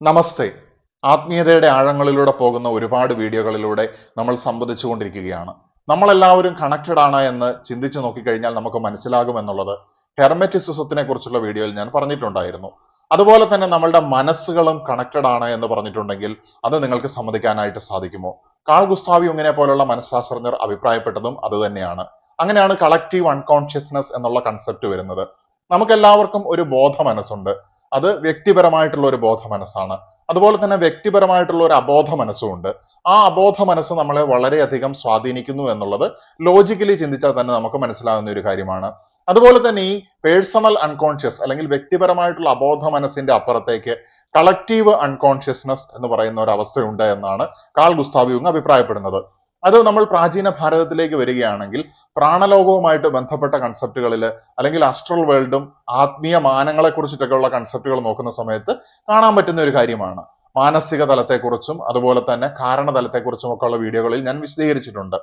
നമസ്തേ. ആത്മീയതയുടെ ആഴങ്ങളിലൂടെ പോകുന്ന ഒരുപാട് വീഡിയോകളിലൂടെ നമ്മൾ സംവദിച്ചുകൊണ്ടിരിക്കുകയാണ്. നമ്മളെല്ലാവരും കണക്റ്റഡ് ആണ് എന്ന് ചിന്തിച്ചു നോക്കിക്കഴിഞ്ഞാൽ നമുക്ക് മനസ്സിലാകുമെന്നുള്ളത് ഹെർമെറ്റിസിസത്തിനെ കുറിച്ചുള്ള വീഡിയോയിൽ ഞാൻ പറഞ്ഞിട്ടുണ്ടായിരുന്നു. അതുപോലെ തന്നെ നമ്മളുടെ മനസ്സുകളും കണക്റ്റഡ് ആണ് എന്ന് പറഞ്ഞിട്ടുണ്ടെങ്കിൽ അത് നിങ്ങൾക്ക് സമ്മതിക്കാനായിട്ട് സാധിക്കുമോ? കാൾ ഗുസ്താവ് യുങ്ങിനെ പോലുള്ള മനഃശാസ്ത്രജ്ഞർ അഭിപ്രായപ്പെട്ടതും അത് തന്നെയാണ്. അങ്ങനെയാണ് കളക്റ്റീവ് അൺകോൺഷ്യസ്നസ് എന്നുള്ള കൺസെപ്റ്റ് വരുന്നത്. നമുക്കെല്ലാവർക്കും ഒരു ബോധ മനസ്സുണ്ട്. അത് വ്യക്തിപരമായിട്ടുള്ള ഒരു ബോധ മനസ്സാണ്. അതുപോലെ തന്നെ വ്യക്തിപരമായിട്ടുള്ള ഒരു അബോധ മനസ്സുമുണ്ട്. ആ അബോധ മനസ്സ് നമ്മളെ വളരെയധികം സ്വാധീനിക്കുന്നു എന്നുള്ളത് ലോജിക്കലി ചിന്തിച്ചാൽ തന്നെ നമുക്ക് മനസ്സിലാകുന്ന ഒരു കാര്യമാണ്. അതുപോലെ തന്നെ ഈ പേഴ്സണൽ അൺകോൺഷ്യസ് അല്ലെങ്കിൽ വ്യക്തിപരമായിട്ടുള്ള അബോധ മനസ്സിന്റെ അപ്പുറത്തേക്ക് കളക്റ്റീവ് അൺകോൺഷ്യസ്നസ് എന്ന് പറയുന്ന ഒരു അവസ്ഥയുണ്ട് എന്നാണ് കാൾ ഗുസ്താവ് യുങ് അഭിപ്രായപ്പെടുന്നത്. അത് നമ്മൾ പ്രാചീന ഭാരതത്തിലേക്ക് വരികയാണെങ്കിൽ പ്രാണലോകവുമായിട്ട് ബന്ധപ്പെട്ട കൺസെപ്റ്റുകളിൽ അല്ലെങ്കിൽ അസ്ട്രൽ വേൾഡും ആത്മീയ മാനങ്ങളെ കുറിച്ചിട്ടൊക്കെയുള്ള കൺസെപ്റ്റുകൾ നോക്കുന്ന സമയത്ത് കാണാൻ പറ്റുന്ന ഒരു കാര്യമാണ്. മാനസിക തലത്തെക്കുറിച്ചും അതുപോലെ തന്നെ കാരണതലത്തെക്കുറിച്ചും ഒക്കെ ഉള്ള വീഡിയോകളിൽ ഞാൻ വിശദീകരിച്ചിട്ടുണ്ട്.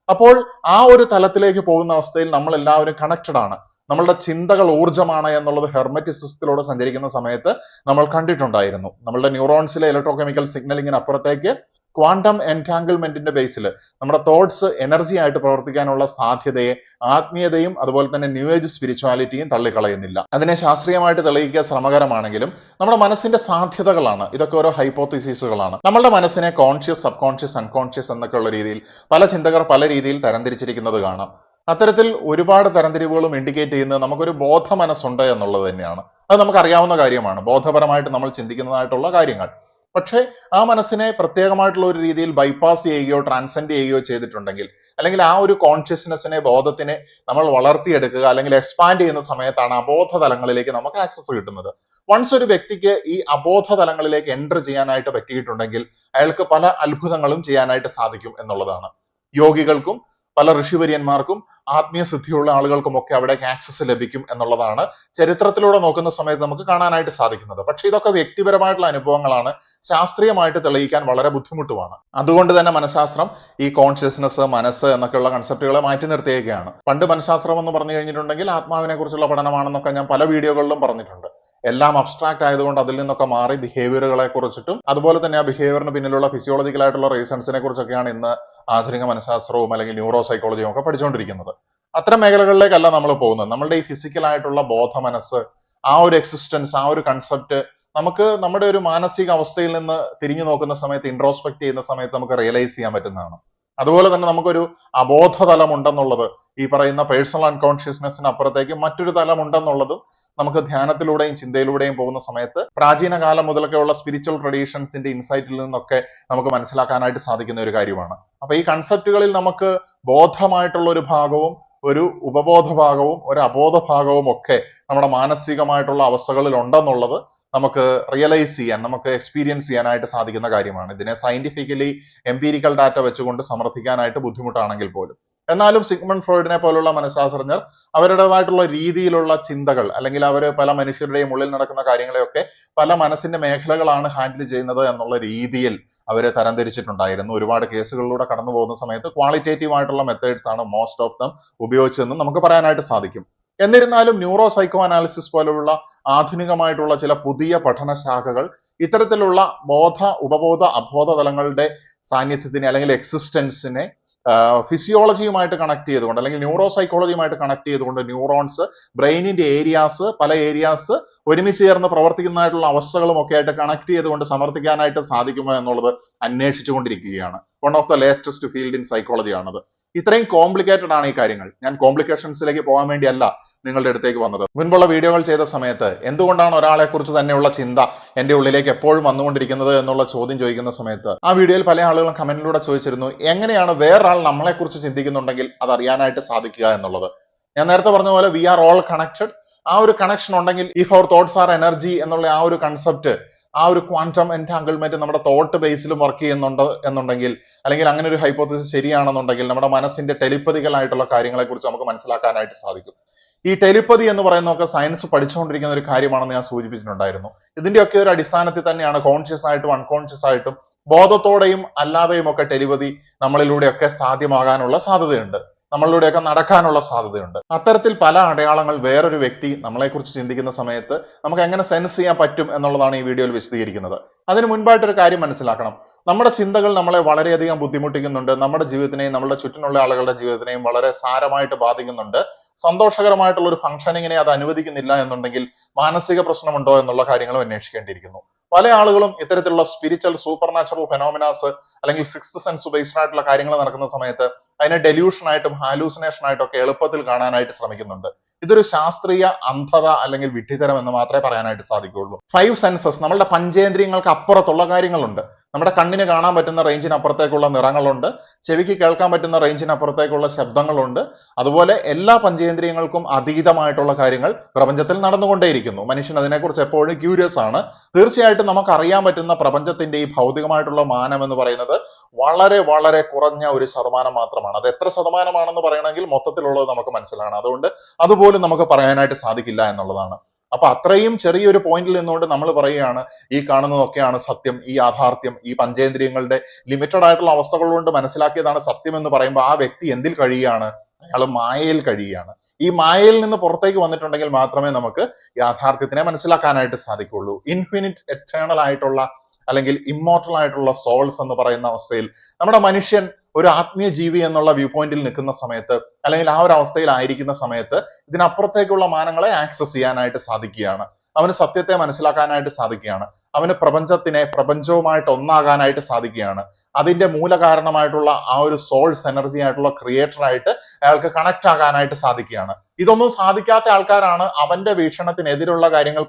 അപ്പോൾ ആ ഒരു തലത്തിലേക്ക് പോകുന്ന അവസ്ഥയിൽ നമ്മൾ എല്ലാവരും കണക്റ്റഡ് ആണ്. നമ്മളുടെ ചിന്തകൾ ഊർജ്ജമാണ് എന്നുള്ളത് ഹെർമെറ്റിസിസത്തിലൂടെ സഞ്ചരിക്കുന്ന സമയത്ത് നമ്മൾ കണ്ടിട്ടുണ്ടായിരുന്നു. നമ്മളുടെ ന്യൂറോൺസിലെ ഇലക്ട്രോകെമിക്കൽ സിഗ്നലിങ്ങിന് അപ്പുറത്തേക്ക് ക്വാണ്ടം എൻറ്റാങ്കിൾമെന്റിന്റെ ബേസിൽ നമ്മുടെ തോട്ട്സ് എനർജി ആയിട്ട് പ്രവർത്തിക്കാനുള്ള സാധ്യതയെ ആത്മീയതയും അതുപോലെ തന്നെ ന്യൂ ഏജ് സ്പിരിച്വാലിറ്റിയും തള്ളിക്കളയുന്നില്ല. അതിനെ ശാസ്ത്രീയമായിട്ട് തെളിയിക്കുക ശ്രമകരമാണെങ്കിലും നമ്മുടെ മനസ്സിന്റെ സാധ്യതകളാണ് ഇതൊക്കെ. ഓരോ ഹൈപ്പോത്തിസിസുകളാണ്. നമ്മുടെ മനസ്സിനെ കോൺഷ്യസ്, സബ് കോൺഷ്യസ്, അൺകോൺഷ്യസ് എന്നൊക്കെയുള്ള രീതിയിൽ പല ചിന്തകർ പല രീതിയിൽ തരംതിരിച്ചിരിക്കുന്നത് കാണാം. അത്തരത്തിൽ ഒരുപാട് തരംതിരിവുകളും ഇൻഡിക്കേറ്റ് ചെയ്യുന്നത് നമുക്കൊരു ബോധ മനസ്സുണ്ട് എന്നുള്ളത് തന്നെയാണ്. അത് നമുക്കറിയാവുന്ന കാര്യമാണ്, ബോധപരമായിട്ട് നമ്മൾ ചിന്തിക്കുന്നതായിട്ടുള്ള കാര്യങ്ങൾ. പക്ഷേ ആ മനസ്സിനെ പ്രത്യേകമായിട്ടുള്ള ഒരു രീതിയിൽ ബൈപ്പാസ് ചെയ്യുകയോ ട്രാൻസെൻഡ് ചെയ്യുകയോ ചെയ്തിട്ടുണ്ടെങ്കിൽ, അല്ലെങ്കിൽ ആ ഒരു കോൺഷ്യസ്നെസ്സിനെ, ബോധത്തിനെ നമ്മൾ വളർത്തിയെടുക്കുക അല്ലെങ്കിൽ എക്സ്പാൻഡ് ചെയ്യുന്ന സമയത്താണ് അബോധ തലങ്ങളിലേക്ക് നമുക്ക് ആക്സസ് കിട്ടുന്നത്. വൺസ് ഒരു വ്യക്തിക്ക് ഈ അബോധ തലങ്ങളിലേക്ക് എൻ്റർ ചെയ്യാനായിട്ട് പറ്റിയിട്ടുണ്ടെങ്കിൽ അയാൾക്ക് പല അത്ഭുതങ്ങളും ചെയ്യാനായിട്ട് സാധിക്കും എന്നുള്ളതാണ്. യോഗികൾക്കും പല ഋഷിവര്യന്മാർക്കും ആത്മീയ സിദ്ധിയുള്ള ആളുകൾക്കും ഒക്കെ അവിടേക്ക് ആക്സസ് ലഭിക്കും എന്നുള്ളതാണ് ചരിത്രത്തിലൂടെ നോക്കുന്ന സമയത്ത് നമുക്ക് കാണാനായിട്ട് സാധിക്കുന്നത്. പക്ഷെ ഇതൊക്കെ വ്യക്തിപരമായിട്ടുള്ള അനുഭവങ്ങളാണ്, ശാസ്ത്രീയമായിട്ട് തെളിയിക്കാൻ വളരെ ബുദ്ധിമുട്ടുമാണ്. അതുകൊണ്ട് തന്നെ മനഃശാസ്ത്രം ഈ കോൺഷ്യസ്നസ്, മനസ്സ് എന്നൊക്കെയുള്ള കൺസെപ്റ്റുകളെ മാറ്റി നിർത്തിയേക്കുകയാണ്. പണ്ട് മനഃശാസ്ത്രം എന്ന് പറഞ്ഞു കഴിഞ്ഞിട്ടുണ്ടെങ്കിൽ ആത്മാവിനെ കുറിച്ചുള്ള പഠനമാണെന്നൊക്കെ ഞാൻ പല വീഡിയോകളിലും പറഞ്ഞിട്ടുണ്ട്. എല്ലാം അബ്സ്ട്രാക്ട് ആയതുകൊണ്ട് അതിൽ നിന്നൊക്കെ മാറി ബിഹേവിയറുകളെ കുറിച്ചിട്ടും അതുപോലെ തന്നെ ആ ബിഹേവിയറിന് പിന്നിലുള്ള ഫിസിയോളജിക്കൽ ആയിട്ടുള്ള റീസൺസിനെ കുറിച്ചൊക്കെയാണ് ഇന്ന് ആധുനിക മനഃശാസ്ത്രവും അല്ലെങ്കിൽ ന്യൂറോ സൈക്കോളജിയും ഒക്കെ പഠിച്ചുകൊണ്ടിരിക്കുന്നത്. അത്തരം മേഖലകളിലേക്കല്ല നമ്മൾ പോകുന്നത്. നമ്മളുടെ ഈ ഫിസിക്കൽ ആയിട്ടുള്ള ബോധ മനസ്സ്, ആ ഒരു എക്സിസ്റ്റൻസ്, ആ ഒരു കൺസെപ്റ്റ് നമുക്ക് നമ്മുടെ ഒരു മാനസിക അവസ്ഥയിൽ നിന്ന് തിരിഞ്ഞു നോക്കുന്ന സമയത്ത്, ഇൻട്രോസ്പെക്ട് ചെയ്യുന്ന സമയത്ത് നമുക്ക് റിയലൈസ് ചെയ്യാൻ പറ്റുന്നതാണ്. അതുപോലെ തന്നെ നമുക്കൊരു അബോധ തലം ഉണ്ടെന്നുള്ളത്, ഈ പറയുന്ന പേഴ്സണൽ അൺകോൺഷ്യസ്നെസ്സിന് അപ്പുറത്തേക്ക് മറ്റൊരു തലം ഉണ്ടെന്നുള്ളതും നമുക്ക് ധ്യാനത്തിലൂടെയും ചിന്തയിലൂടെയും പോകുന്ന സമയത്ത് പ്രാചീന കാലം മുതലൊക്കെയുള്ള സ്പിരിച്വൽ ട്രഡീഷൻസിന്റെ ഇൻസൈറ്റിൽ നിന്നൊക്കെ നമുക്ക് മനസ്സിലാക്കാനായിട്ട് സാധിക്കുന്ന ഒരു കാര്യമാണ്. അപ്പൊ ഈ കൺസെപ്റ്റുകളിൽ നമുക്ക് ബോധമായിട്ടുള്ള ഒരു ഭാഗവും ഒരു ഉപബോധ ഭാഗവും ഒരു അബോധ ഭാഗവും ഒക്കെ നമ്മുടെ മാനസികമായിട്ടുള്ള അവസ്ഥകളിൽ ഉണ്ടെന്നുള്ളത് നമുക്ക് റിയലൈസ് ചെയ്യാൻ, നമുക്ക് എക്സ്പീരിയൻസ് ചെയ്യാനായിട്ട് സാധിക്കുന്ന കാര്യമാണ്. ഇതിനെ സയന്റിഫിക്കലി എംപീരിക്കൽ ഡാറ്റ വെച്ചുകൊണ്ട് സമർത്ഥിക്കാനായിട്ട് ബുദ്ധിമുട്ടാണെങ്കിൽ പോലും. എന്നാലും സിഗ്മണ്ട് ഫ്രോയിഡിനെ പോലുള്ള മനഃശാസ്ത്രജ്ഞർ അവരുടേതായിട്ടുള്ള രീതിയിലുള്ള ചിന്തകൾ, അല്ലെങ്കിൽ അവർ പല മനുഷ്യരുടെയും ഉള്ളിൽ നടക്കുന്ന കാര്യങ്ങളെയൊക്കെ പല മനസ്സിന്റെ മേഖലകളാണ് ഹാൻഡിൽ ചെയ്യുന്നത് എന്നുള്ള രീതിയിൽ അവരെ തരംതിരിച്ചിട്ടുണ്ടായിരുന്നു. ഒരുപാട് കേസുകളിലൂടെ കടന്നു പോകുന്ന സമയത്ത് ക്വാളിറ്റേറ്റീവ് ആയിട്ടുള്ള മെത്തേഡ്സ് ആണ് മോസ്റ്റ് ഓഫ് ദം ഉപയോഗിച്ചതെന്ന് നമുക്ക് പറയാനായിട്ട് സാധിക്കും. എന്നിരുന്നാലും ന്യൂറോ സൈക്കോ അനാലിസിസ് പോലുള്ള ആധുനികമായിട്ടുള്ള ചില പുതിയ പഠന ശാഖകൾ ഇത്തരത്തിലുള്ള ബോധ, ഉപബോധ, അബോധ തലങ്ങളുടെ സാന്നിധ്യത്തിനെ അല്ലെങ്കിൽ എക്സിസ്റ്റൻസിനെ ഫിസിയോളജിയുമായിട്ട് കണക്ട് ചെയ്തുകൊണ്ട് അല്ലെങ്കിൽ ന്യൂറോ സൈക്കോളജിയുമായിട്ട് കണക്ട് ചെയ്തുകൊണ്ട് ന്യൂറോൺസ്, ബ്രെയിനിന്റെ ഏരിയാസ്, പല ഏരിയാസ് ഒരുമിച്ച് ചേർന്ന് പ്രവർത്തിക്കുന്നതായിട്ടുള്ള അവസ്ഥകളും ഒക്കെ ആയിട്ട് കണക്ട് ചെയ്തുകൊണ്ട് സമർത്ഥിക്കാനായിട്ട് സാധിക്കുമോ എന്നുള്ളത് അന്വേഷിച്ചുകൊണ്ടിരിക്കുകയാണ്. One of the latest field in psychology ആണത്. ഇത്രയും കോംപ്ലിക്കേറ്റഡ് ആണ് ഈ കാര്യങ്ങൾ. ഞാൻ കോംപ്ലിക്കേഷൻസിലേക്ക് പോകാൻ വേണ്ടിയല്ല നിങ്ങളുടെ അടുത്തേക്ക് വന്നത്. മുൻപുള്ള വീഡിയോകൾ ചെയ്ത സമയത്ത് എന്തുകൊണ്ടാണ് ഒരാളെ കുറിച്ച് തന്നെയുള്ള ചിന്ത എന്റെ ഉള്ളിലേക്ക് എപ്പോഴും വന്നുകൊണ്ടിരിക്കുന്നത് എന്നുള്ള ചോദ്യം ചോദിക്കുന്ന സമയത്ത് ആ വീഡിയോയിൽ പല ആളുകളും കമന്റിലൂടെ ചോദിച്ചിരുന്നു, എങ്ങനെയാണ് വേറൊരാൾ നമ്മളെ കുറിച്ച് ചിന്തിക്കുന്നുണ്ടെങ്കിൽ അത് അറിയാനായിട്ട് സാധിക്കുക എന്നുള്ളത്. ഞാൻ നേരത്തെ പറഞ്ഞ പോലെ വി ആർ ഓൾ കണക്റ്റഡ്. ആ ഒരു കണക്ഷൻ ഉണ്ടെങ്കിൽ if our thoughts are energy എന്നുള്ള ആ ഒരു കൺസെപ്റ്റ്, ആ ഒരു ക്വാണ്ടം എൻറ്റാങ്കിൾമെന്റ് നമ്മുടെ തോട്ട് ബേസിലും വർക്ക് ചെയ്യുന്നുണ്ട് എന്നുണ്ടെങ്കിൽ, അല്ലെങ്കിൽ അങ്ങനെ ഒരു ഹൈപ്പോത്തിസിസ് ശരിയാണെന്നുണ്ടെങ്കിൽ നമ്മുടെ മനസ്സിന്റെ ടെലിപ്പതിക്കൽ ആയിട്ടുള്ള കാര്യങ്ങളെ കുറിച്ച് നമുക്ക് മനസ്സിലാക്കാനായിട്ട് സാധിക്കും. ഈ ടെലിപ്പതി എന്ന് പറയുന്നതൊക്കെ സയൻസ് പഠിച്ചുകൊണ്ടിരിക്കുന്ന ഒരു കാര്യമാണെന്ന് ഞാൻ സൂചിപ്പിച്ചിട്ടുണ്ടായിരുന്നു. ഇതിന്റെയൊക്കെ ഒരു അടിസ്ഥാനത്തിൽ തന്നെയാണ് കോൺഷ്യസ് ആയിട്ടും അൺകോൺഷ്യസ് ആയിട്ടും ബോധത്തോടെയും അല്ലാതെയും ഒക്കെ ടെലിപതി നമ്മളിലൂടെയൊക്കെ സാധ്യമാകാനുള്ള സാധ്യതയുണ്ട്, നമ്മളിലൂടെയൊക്കെ നടക്കാനുള്ള സാധ്യതയുണ്ട്. അത്തരത്തിൽ പല അടയാളങ്ങൾ വേറൊരു വ്യക്തി നമ്മളെക്കുറിച്ച് ചിന്തിക്കുന്ന സമയത്ത് നമുക്ക് എങ്ങനെ സെൻസ് ചെയ്യാൻ പറ്റും എന്നുള്ളതാണ് ഈ വീഡിയോയിൽ വിശദീകരിക്കുന്നത്. അതിന് മുൻപായിട്ടൊരു കാര്യം മനസ്സിലാക്കണം. നമ്മുടെ ചിന്തകൾ നമ്മളെ വളരെയധികം ബുദ്ധിമുട്ടിക്കുന്നുണ്ട്, നമ്മുടെ ജീവിതത്തിനെയും നമ്മുടെ ചുറ്റിനുള്ള ആളുകളുടെ ജീവിതത്തിനെയും വളരെ സാരമായിട്ട് ബാധിക്കുന്നുണ്ട്. സന്തോഷകരമായിട്ടുള്ള ഒരു ഫംഗ്ഷനിങ്ങിനെ അത് അനുവദിക്കുന്നില്ല എന്നുണ്ടെങ്കിൽ മാനസിക പ്രശ്നമുണ്ടോ എന്നുള്ള കാര്യങ്ങളും അന്വേഷിക്കേണ്ടിയിരിക്കുന്നു. പല ആളുകളും ഇത്തരത്തിലുള്ള സ്പിരിച്വൽ സൂപ്പർ നാച്ചുറൽ ഫെനോമിനാസ് അല്ലെങ്കിൽ സിക്സ്ത് സെൻസ് ബേസ്ഡ് ആയിട്ടുള്ള കാര്യങ്ങൾ നടക്കുന്ന സമയത്ത് അതിനെ ഡെല്യൂഷൻ ആയിട്ടും ഹാലൂസിനേഷൻ ആയിട്ടും ഒക്കെ എളുപ്പത്തിൽ കാണാനായിട്ട് ശ്രമിക്കുന്നുണ്ട്. ഇതൊരു ശാസ്ത്രീയ അന്ധത അല്ലെങ്കിൽ വിഡ്ഢിത്തരം എന്ന് മാത്രമേ പറയാനായിട്ട് സാധിക്കുകയുള്ളൂ. 5 സെൻസസ്, നമ്മളുടെ പഞ്ചേന്ദ്രിയങ്ങൾക്ക് അപ്പുറത്തുള്ള കാര്യങ്ങളുണ്ട്. നമ്മുടെ കണ്ണിന് കാണാൻ പറ്റുന്ന റേഞ്ചിന് അപ്പുറത്തേക്കുള്ള നിറങ്ങളുണ്ട്, ചെവിക്ക് കേൾക്കാൻ പറ്റുന്ന റേഞ്ചിന് അപ്പുറത്തേക്കുള്ള ശബ്ദങ്ങളുണ്ട്. അതുപോലെ എല്ലാ പഞ്ചേന്ദ്രിയങ്ങൾക്കും അതീതമായിട്ടുള്ള കാര്യങ്ങൾ പ്രപഞ്ചത്തിൽ നടന്നുകൊണ്ടേയിരിക്കുന്നു. മനുഷ്യൻ അതിനെക്കുറിച്ച് എപ്പോഴും ക്യൂരിയസ് ആണ്. തീർച്ചയായിട്ടും നമുക്ക് അറിയാൻ പറ്റുന്ന പ്രപഞ്ചത്തിന്റെ ഈ ഭൗതികമായിട്ടുള്ള മാനം എന്ന് പറയുന്നത് വളരെ വളരെ കുറഞ്ഞ ഒരു ശതമാനം മാത്രമാണ്. അത് എത്ര ശതമാനമാണെന്ന് പറയണമെങ്കിൽ മൊത്തത്തിലുള്ളത് നമുക്ക് മനസ്സിലാണ്. അതുകൊണ്ട് അതുപോലും നമുക്ക് പറയാനായിട്ട് സാധിക്കില്ല എന്നുള്ളതാണ്. അപ്പൊ അത്രയും ചെറിയൊരു പോയിന്റിൽ നിന്നുകൊണ്ട് നമ്മൾ പറയുകയാണ് ഈ കാണുന്നതൊക്കെയാണ് സത്യം, ഈ യാഥാർത്ഥ്യം, ഈ പഞ്ചേന്ദ്രിയങ്ങളുടെ ലിമിറ്റഡ് ആയിട്ടുള്ള അവസ്ഥകൾ കൊണ്ട് മനസ്സിലാക്കിയതാണ് സത്യം എന്ന് പറയുമ്പോൾ ആ വ്യക്തി എന്തിൽ കഴിയുകയാണ്? അയാൾ മായയിൽ കഴിയുകയാണ്. ഈ മായയിൽ നിന്ന് പുറത്തേക്ക് വന്നിട്ടുണ്ടെങ്കിൽ മാത്രമേ നമുക്ക് യാഥാർത്ഥ്യത്തിനെ മനസ്സിലാക്കാനായിട്ട് സാധിക്കുള്ളൂ. ഇൻഫിനിറ്റ് എറ്റേണൽ ആയിട്ടുള്ള അല്ലെങ്കിൽ ഇമ്മോർട്ടൽ ആയിട്ടുള്ള സോൾസ് എന്ന് പറയുന്ന അവസ്ഥയിൽ നമ്മുടെ മനുഷ്യൻ ഒരു ആത്മീയ ജീവി എന്നുള്ള വ്യൂ പോയിന്റിൽ നിൽക്കുന്ന സമയത്ത് അല്ലെങ്കിൽ ആ ഒരു അവസ്ഥയിലായിരിക്കുന്ന സമയത്ത് ഇതിനപ്പുറത്തേക്കുള്ള മാനങ്ങളെ ആക്സസ് ചെയ്യാനായിട്ട് സാധിക്കുകയാണ്. അവന് സത്യത്തെ മനസ്സിലാക്കാനായിട്ട് സാധിക്കുകയാണ്. അവന് പ്രപഞ്ചവുമായിട്ട് ഒന്നാകാനായിട്ട് സാധിക്കുകയാണ്. അതിന്റെ മൂലകാരണമായിട്ടുള്ള ആ ഒരു സോൾസ് എനർജി ആയിട്ടുള്ള ക്രിയേറ്റർ ആയിട്ട് അയാൾക്ക് കണക്ട് ആകാനായിട്ട് സാധിക്കുകയാണ്. ഇതൊന്നും സാധിക്കാത്ത ആൾക്കാരാണ് അവന്റെ വീക്ഷണത്തിനെതിരുള്ള കാര്യങ്ങൾ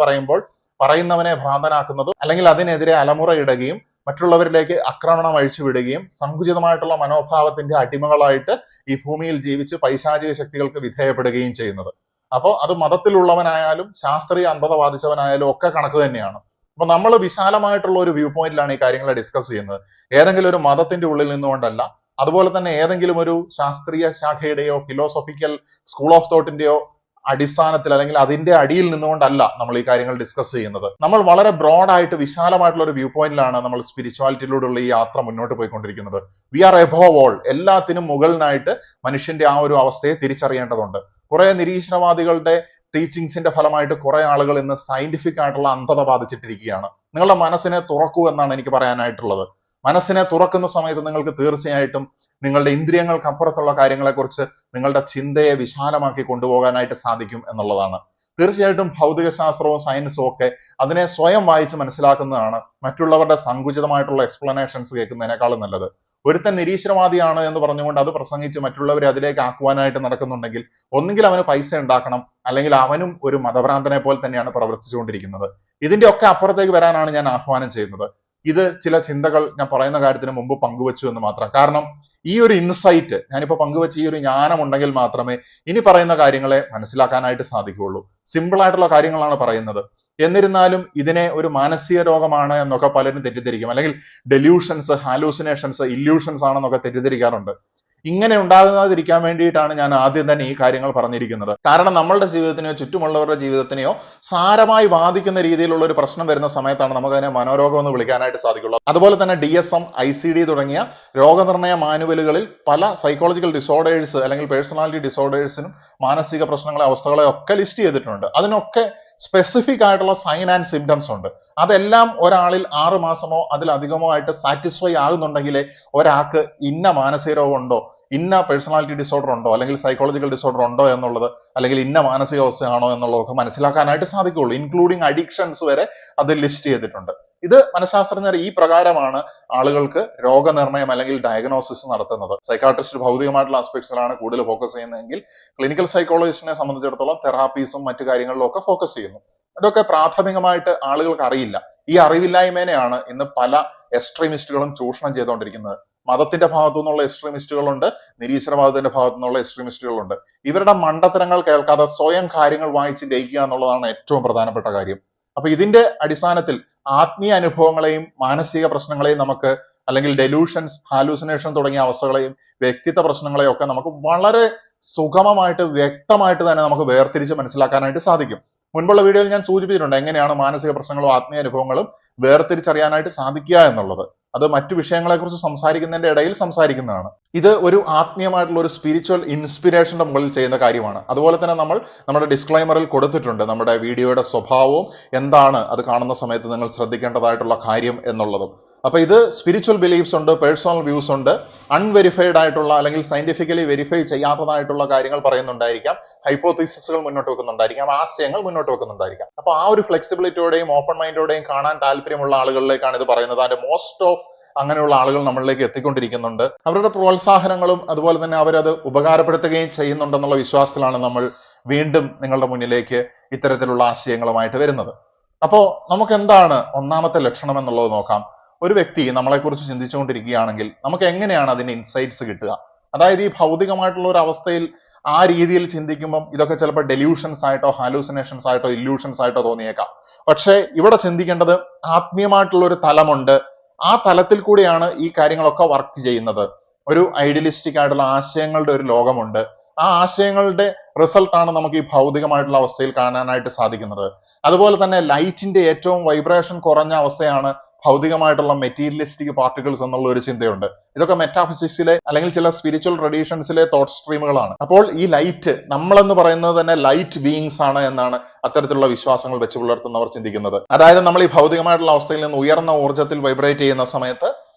പറയുന്നവനെ ഭ്രാന്തനാക്കുന്നതും അല്ലെങ്കിൽ അതിനെതിരെ അലമുറയിടുകയും മറ്റുള്ളവരിലേക്ക് ആക്രമണം അഴിച്ചുവിടുകയും സങ്കുചിതമായിട്ടുള്ള മനോഭാവത്തിന്റെ അടിമകളായിട്ട് ഈ ഭൂമിയിൽ ജീവിച്ച് പൈശാചിക ശക്തികൾക്ക് വിധേയപ്പെടുകയും ചെയ്യുന്നത്. അപ്പോൾ അത് മതത്തിലുള്ളവനായാലും ശാസ്ത്രീയ അന്ധത ബാധിച്ചവനായാലും ഒക്കെ കണക്ക് തന്നെയാണ്. അപ്പൊ നമ്മൾ വിശാലമായിട്ടുള്ള ഒരു വ്യൂ പോയിന്റിലാണ് ഈ കാര്യങ്ങളെ ഡിസ്കസ് ചെയ്യുന്നത്. ഏതെങ്കിലും ഒരു മതത്തിന്റെ ഉള്ളിൽ നിന്നുകൊണ്ടല്ല, അതുപോലെ തന്നെ ഏതെങ്കിലും ഒരു ശാസ്ത്രീയ ശാഖയുടെയോ ഫിലോസഫിക്കൽ സ്കൂൾ ഓഫ് തോട്ടിന്റെയോ അടിസ്ഥാനത്തിൽ അല്ലെങ്കിൽ അതിന്റെ അടിയിൽ നിന്നുകൊണ്ടല്ല നമ്മൾ ഈ കാര്യങ്ങൾ ഡിസ്കസ് ചെയ്യുന്നത്. നമ്മൾ വളരെ ബ്രോഡായിട്ട് വിശാലമായിട്ടുള്ള ഒരു വ്യൂ പോയിന്റിലാണ് നമ്മൾ സ്പിരിച്വാലിറ്റിയിലൂടെയുള്ള ഈ യാത്ര മുന്നോട്ട് പോയിക്കൊണ്ടിരിക്കുന്നത്. വി ആർ എബോവ് ഓൾ, എല്ലാത്തിനും മുകളിലായിട്ട് മനുഷ്യന്റെ ആ ഒരു അവസ്ഥയെ തിരിച്ചറിയേണ്ടതുണ്ട്. കുറെ നിരീശ്വരവാദികളുടെ ടീച്ചിങ്സിന്റെ ഫലമായിട്ട് കുറെ ആളുകൾ ഇന്ന് സയന്റിഫിക് ആയിട്ടുള്ള അന്ധത ബാധിച്ചിട്ടിരിക്കുകയാണ്. നിങ്ങളുടെ മനസ്സിനെ തുറക്കൂ എന്നാണ് എനിക്ക് പറയാനായിട്ടുള്ളത്. മനസ്സിനെ തുറക്കുന്ന സമയത്ത് നിങ്ങൾക്ക് തീർച്ചയായിട്ടും നിങ്ങളുടെ ഇന്ദ്രിയങ്ങൾക്ക് അപ്പുറത്തുള്ള കാര്യങ്ങളെക്കുറിച്ച് നിങ്ങളുടെ ചിന്തയെ വിശാലമാക്കി കൊണ്ടുപോകാനായിട്ട് സാധിക്കും എന്നുള്ളതാണ്. തീർച്ചയായിട്ടും ഭൗതിക ശാസ്ത്രവും സയൻസും ഒക്കെ അതിനെ സ്വയം വായിച്ച് മനസ്സിലാക്കുന്നതാണ് മറ്റുള്ളവരുടെ സങ്കുചിതമായിട്ടുള്ള എക്സ്പ്ലനേഷൻസ് കേൾക്കുന്നതിനേക്കാളും നല്ലത്. ഒരുത്തൻ നിരീശ്വരവാദിയാണ് എന്ന് പറഞ്ഞുകൊണ്ട് അത് പ്രസംഗിച്ച് മറ്റുള്ളവരെ അതിലേക്ക് ആക്കുവാനായിട്ട് നടക്കുന്നുണ്ടെങ്കിൽ ഒന്നുകിൽ അവന് പൈസ ഉണ്ടാക്കണം, അല്ലെങ്കിൽ അവനും ഒരു മതഭ്രാന്തനെ പോലെ തന്നെയാണ് പ്രവർത്തിച്ചുകൊണ്ടിരിക്കുന്നത്. ഇതിന്റെ ഒക്കെ അപ്പുറത്തേക്ക് വരാനാണ് ഞാൻ ആഹ്വാനം ചെയ്യുന്നത്. ഇത് ചില ചിന്തകൾ ഞാൻ പറയുന്ന കാര്യത്തിന് മുമ്പ് പങ്കുവച്ചു എന്ന് മാത്രം. കാരണം ഈ ഒരു ഇൻസൈറ്റ് ഞാനിപ്പോ പങ്കുവെച്ച ഈ ഒരു ജ്ഞാനം ഉണ്ടെങ്കിൽ മാത്രമേ ഇനി പറയുന്ന കാര്യങ്ങളെ മനസ്സിലാക്കാനായിട്ട് സാധിക്കുകയുള്ളൂ. സിമ്പിൾ ആയിട്ടുള്ള കാര്യങ്ങളാണ് പറയുന്നത്. എന്നിരുന്നാലും ഇതിനെ ഒരു മാനസിക രോഗമാണ് എന്നൊക്കെ പലരും തെറ്റിദ്ധരിക്കും, അല്ലെങ്കിൽ ഡെല്യൂഷൻസ്, ഹാലൂസിനേഷൻസ്, ഇല്യൂഷൻസ് ആണെന്നൊക്കെ തെറ്റിദ്ധരിക്കാറുണ്ട്. ഇങ്ങനെ ഉണ്ടാകാതിരിക്കാൻ വേണ്ടിയിട്ടാണ് ഞാൻ ആദ്യം തന്നെ ഈ കാര്യങ്ങൾ പറഞ്ഞിരിക്കുന്നത്. കാരണം നമ്മളുടെ ജീവിതത്തിനെയോ ചുറ്റുമുള്ളവരുടെ ജീവിതത്തിനെയോ സാരമായി ബാധിക്കുന്ന രീതിയിലുള്ള ഒരു പ്രശ്നം വരുന്ന സമയത്താണ് നമുക്ക് അതിനെ മനോരോഗം എന്ന് വിളിക്കാനായിട്ട് സാധിക്കുള്ളൂ. അതുപോലെ തന്നെ DSM, ICD തുടങ്ങിയ രോഗനിർണയ മാനുവലുകളിൽ പല സൈക്കോളജിക്കൽ ഡിസോർഡേഴ്സ് അല്ലെങ്കിൽ പേഴ്സണാലിറ്റി ഡിസോർഡേഴ്സിനും മാനസിക പ്രശ്നങ്ങളെ, അവസ്ഥകളെ ഒക്കെ ലിസ്റ്റ് ചെയ്തിട്ടുണ്ട്. അതിനൊക്കെ സ്പെസിഫിക് ആയിട്ടുള്ള സൈൻ ആൻഡ് സിംറ്റംസ് ഉണ്ട്. അതെല്ലാം ഒരാളിൽ 6 മാസമോ അതിലധികമോ ആയിട്ട് സാറ്റിസ്ഫൈ ആകുന്നുണ്ടെങ്കിലേ ഒരാൾക്ക് ഇന്ന മാനസിക രോഗം ഉണ്ടോ, ഇന്ന പേഴ്സണാലിറ്റി ഡിസോർഡർ ഉണ്ടോ, അല്ലെങ്കിൽ സൈക്കോളജിക്കൽ ഡിസോർഡർ ഉണ്ടോ എന്നുള്ളത്, അല്ലെങ്കിൽ ഇന്ന മാനസികാവസ്ഥയാണോ എന്നുള്ളതൊക്കെ മനസ്സിലാക്കാനായിട്ട് സാധിക്കുള്ളൂ. ഇൻക്ലൂഡിങ് അഡിക്ഷൻസ് വരെ അത് ലിസ്റ്റ് ചെയ്തിട്ടുണ്ട്. ഇത് മനഃശാസ്ത്രജ്ഞർ ഈ പ്രകാരമാണ് ആളുകൾക്ക് രോഗനിർണയം അല്ലെങ്കിൽ ഡയഗ്നോസിസ് നടത്തുന്നത്. സൈക്കാട്രിസ്റ്റ് ഭൗതികമായിട്ടുള്ള ആസ്പെക്ട്സിലാണ് കൂടുതൽ ഫോക്കസ് ചെയ്യുന്നതെങ്കിൽ ക്ലിനിക്കൽ സൈക്കോളജിസ്റ്റിനെ സംബന്ധിച്ചിടത്തോളം തെറാപ്പീസും മറ്റു കാര്യങ്ങളിലും ഒക്കെ ഫോക്കസ് ചെയ്യുന്നു. ഇതൊക്കെ പ്രാഥമികമായിട്ട് ആളുകൾക്ക് അറിയില്ല. ഈ അറിവില്ലായ്മേനെയാണ് ഇന്ന് പല എക്സ്ട്രീമിസ്റ്റുകളും ചൂഷണം ചെയ്തുകൊണ്ടിരിക്കുന്നത്. മതത്തിന്റെ ഭാഗത്തു നിന്നുള്ള എക്സ്ട്രീമിസ്റ്റുകളുണ്ട്, നിരീശ്വരവാദത്തിന്റെ ഭാഗത്തു നിന്നുള്ള എക്സ്ട്രീമിസ്റ്റുകളുണ്ട്. ഇവരുടെ മണ്ടത്തരങ്ങൾ കേൾക്കാതെ സ്വയം കാര്യങ്ങൾ വായിച്ച് ലയിക്കുക എന്നുള്ളതാണ് ഏറ്റവും പ്രധാനപ്പെട്ട കാര്യം. അപ്പൊ ഇതിന്റെ അടിസ്ഥാനത്തിൽ ആത്മീയ അനുഭവങ്ങളെയും മാനസിക പ്രശ്നങ്ങളെയും നമുക്ക്, അല്ലെങ്കിൽ ഡെലൂഷൻസ്, ഹാലൂസിനേഷൻ തുടങ്ങിയ അവസ്ഥകളെയും വ്യക്തിത്വ പ്രശ്നങ്ങളെയും ഒക്കെ നമുക്ക് വളരെ സുഗമമായിട്ട് വ്യക്തമായിട്ട് തന്നെ നമുക്ക് വേർതിരിച്ച് മനസ്സിലാക്കാനായിട്ട് സാധിക്കും. മുൻപുള്ള വീഡിയോയിൽ ഞാൻ സൂചിപ്പിച്ചിട്ടുണ്ട് എങ്ങനെയാണ് മാനസിക പ്രശ്നങ്ങളും ആത്മീയ അനുഭവങ്ങളും വേർതിരിച്ചറിയാനായിട്ട് സാധിക്കുക എന്നുള്ളത്. അത് മറ്റു വിഷയങ്ങളെക്കുറിച്ച് സംസാരിക്കുന്നതിന്റെ ഇടയിൽ സംസാരിക്കുന്നതാണ്. ഇത് ഒരു ആത്മീയമായിട്ടുള്ള ഒരു സ്പിരിച്വൽ ഇൻസ്പിരേഷന്റെ മുകളിൽ ചെയ്യുന്ന കാര്യമാണ്. അതുപോലെ തന്നെ നമ്മൾ നമ്മുടെ ഡിസ്ക്ലൈമറിൽ കൊടുത്തിട്ടുണ്ട് നമ്മുടെ വീഡിയോയുടെ സ്വഭാവവും എന്താണ് അത് കാണുന്ന സമയത്ത് നിങ്ങൾ ശ്രദ്ധിക്കേണ്ടതായിട്ടുള്ള കാര്യം എന്നുള്ളതും. അപ്പൊ ഇത് സ്പിരിച്വൽ ബിലീഫ്സ് ഉണ്ട്, പേഴ്സണൽ വ്യൂസ് ഉണ്ട്, അൺവെരിഫൈഡ് ആയിട്ടുള്ള അല്ലെങ്കിൽ സയന്റിഫിക്കലി വെരിഫൈ ചെയ്യാത്തതായിട്ടുള്ള കാര്യങ്ങൾ പറയുന്നുണ്ടായിരിക്കാം, ഹൈപ്പോത്തീസിസുകൾ മുന്നോട്ട് വെക്കുന്നുണ്ടായിരിക്കാം, ആശയങ്ങൾ മുന്നോട്ട് വെക്കുന്നുണ്ടായിരിക്കാം. അപ്പൊ ആ ഒരു ഫ്ലെക്സിബിലിറ്റിയോടെയും ഓപ്പൺ മൈൻഡോടെയും കാണാൻ താല്പര്യമുള്ള ആളുകളിലേക്കാണ് ഇത് പറയുന്നത്. അതിന്റെ മോസ്റ്റ് ഓഫ് അങ്ങനെയുള്ള ആളുകൾ നമ്മളിലേക്ക് എത്തിക്കൊണ്ടിരിക്കുന്നുണ്ട്. അവരുടെ പ്രോത്സാഹനങ്ങളും അതുപോലെ തന്നെ അവരത് ഉപകാരപ്പെടുത്തുകയും ചെയ്യുന്നുണ്ടെന്നുള്ള വിശ്വാസത്തിലാണ് നമ്മൾ വീണ്ടും നിങ്ങളുടെ മുന്നിലേക്ക് ഇത്തരത്തിലുള്ള ആശയങ്ങളുമായിട്ട് വരുന്നത്. അപ്പോ നമുക്ക് എന്താണ് ഒന്നാമത്തെ ലക്ഷണം എന്നുള്ളത് നോക്കാം. ഒരു വ്യക്തി നമ്മളെക്കുറിച്ച് ചിന്തിച്ചുകൊണ്ടിരിക്കുകയാണെങ്കിൽ നമുക്ക് എങ്ങനെയാണ് അതിന്റെ ഇൻസൈറ്റ്സ് കിട്ടുക? അതായത് ഈ ഭൗതികമായിട്ടുള്ള ഒരു അവസ്ഥയിൽ ആ രീതിയിൽ ചിന്തിക്കുമ്പം ഇതൊക്കെ ചിലപ്പോൾ ഡെല്യൂഷൻസ് ആയിട്ടോ ഹാലൂസിനേഷൻസ് ആയിട്ടോ ഇല്യൂഷൻസ് ആയിട്ടോ തോന്നിയേക്കാം. പക്ഷെ ഇവിടെ ചിന്തിക്കേണ്ടത് ആത്മീയമായിട്ടുള്ള ഒരു തലമുണ്ട്. ആ തലത്തിൽ കൂടിയാണ് ഈ കാര്യങ്ങളൊക്കെ വർക്ക് ചെയ്യുന്നത്. ഒരു ഐഡിയലിസ്റ്റിക് ആയിട്ടുള്ള ആശയങ്ങളുടെ ഒരു ലോകമുണ്ട്. ആ ആശയങ്ങളുടെ റിസൾട്ടാണ് നമുക്ക് ഈ ഭൗതികമായിട്ടുള്ള അവസ്ഥയിൽ കാണാനായിട്ട് സാധിക്കുന്നത്. അതുപോലെ തന്നെ ലൈറ്റിന്റെ ഏറ്റവും വൈബ്രേഷൻ കുറഞ്ഞ അവസ്ഥയാണ് ഭൗതികമായിട്ടുള്ള മെറ്റീരിയലിസ്റ്റിക് പാർട്ടിക്കിൾസ് എന്നുള്ള ഒരു ചിന്തയുണ്ട്. ഇതൊക്കെ മെറ്റാഫിസിക്സിലെ അല്ലെങ്കിൽ ചില സ്പിരിച്വൽ ട്രഡീഷൻസിലെ തോട്ട് സ്ട്രീമുകളാണ്. അപ്പോൾ ഈ ലൈറ്റ്, നമ്മളെന്ന് പറയുന്നത് തന്നെ ലൈറ്റ് ബീയിങ്സ് ആണ് എന്നാണ് അത്തരത്തിലുള്ള വിശ്വാസങ്ങൾ വെച്ച് പുലർത്തുന്നവർ ചിന്തിക്കുന്നത്. അതായത് നമ്മൾ ഈ ഭൗതികമായിട്ടുള്ള അവസ്ഥയിൽ നിന്ന് ഉയർന്ന ഊർജ്ജത്തിൽ വൈബ്രേറ്റ് ചെയ്യുന്ന സമയത്ത്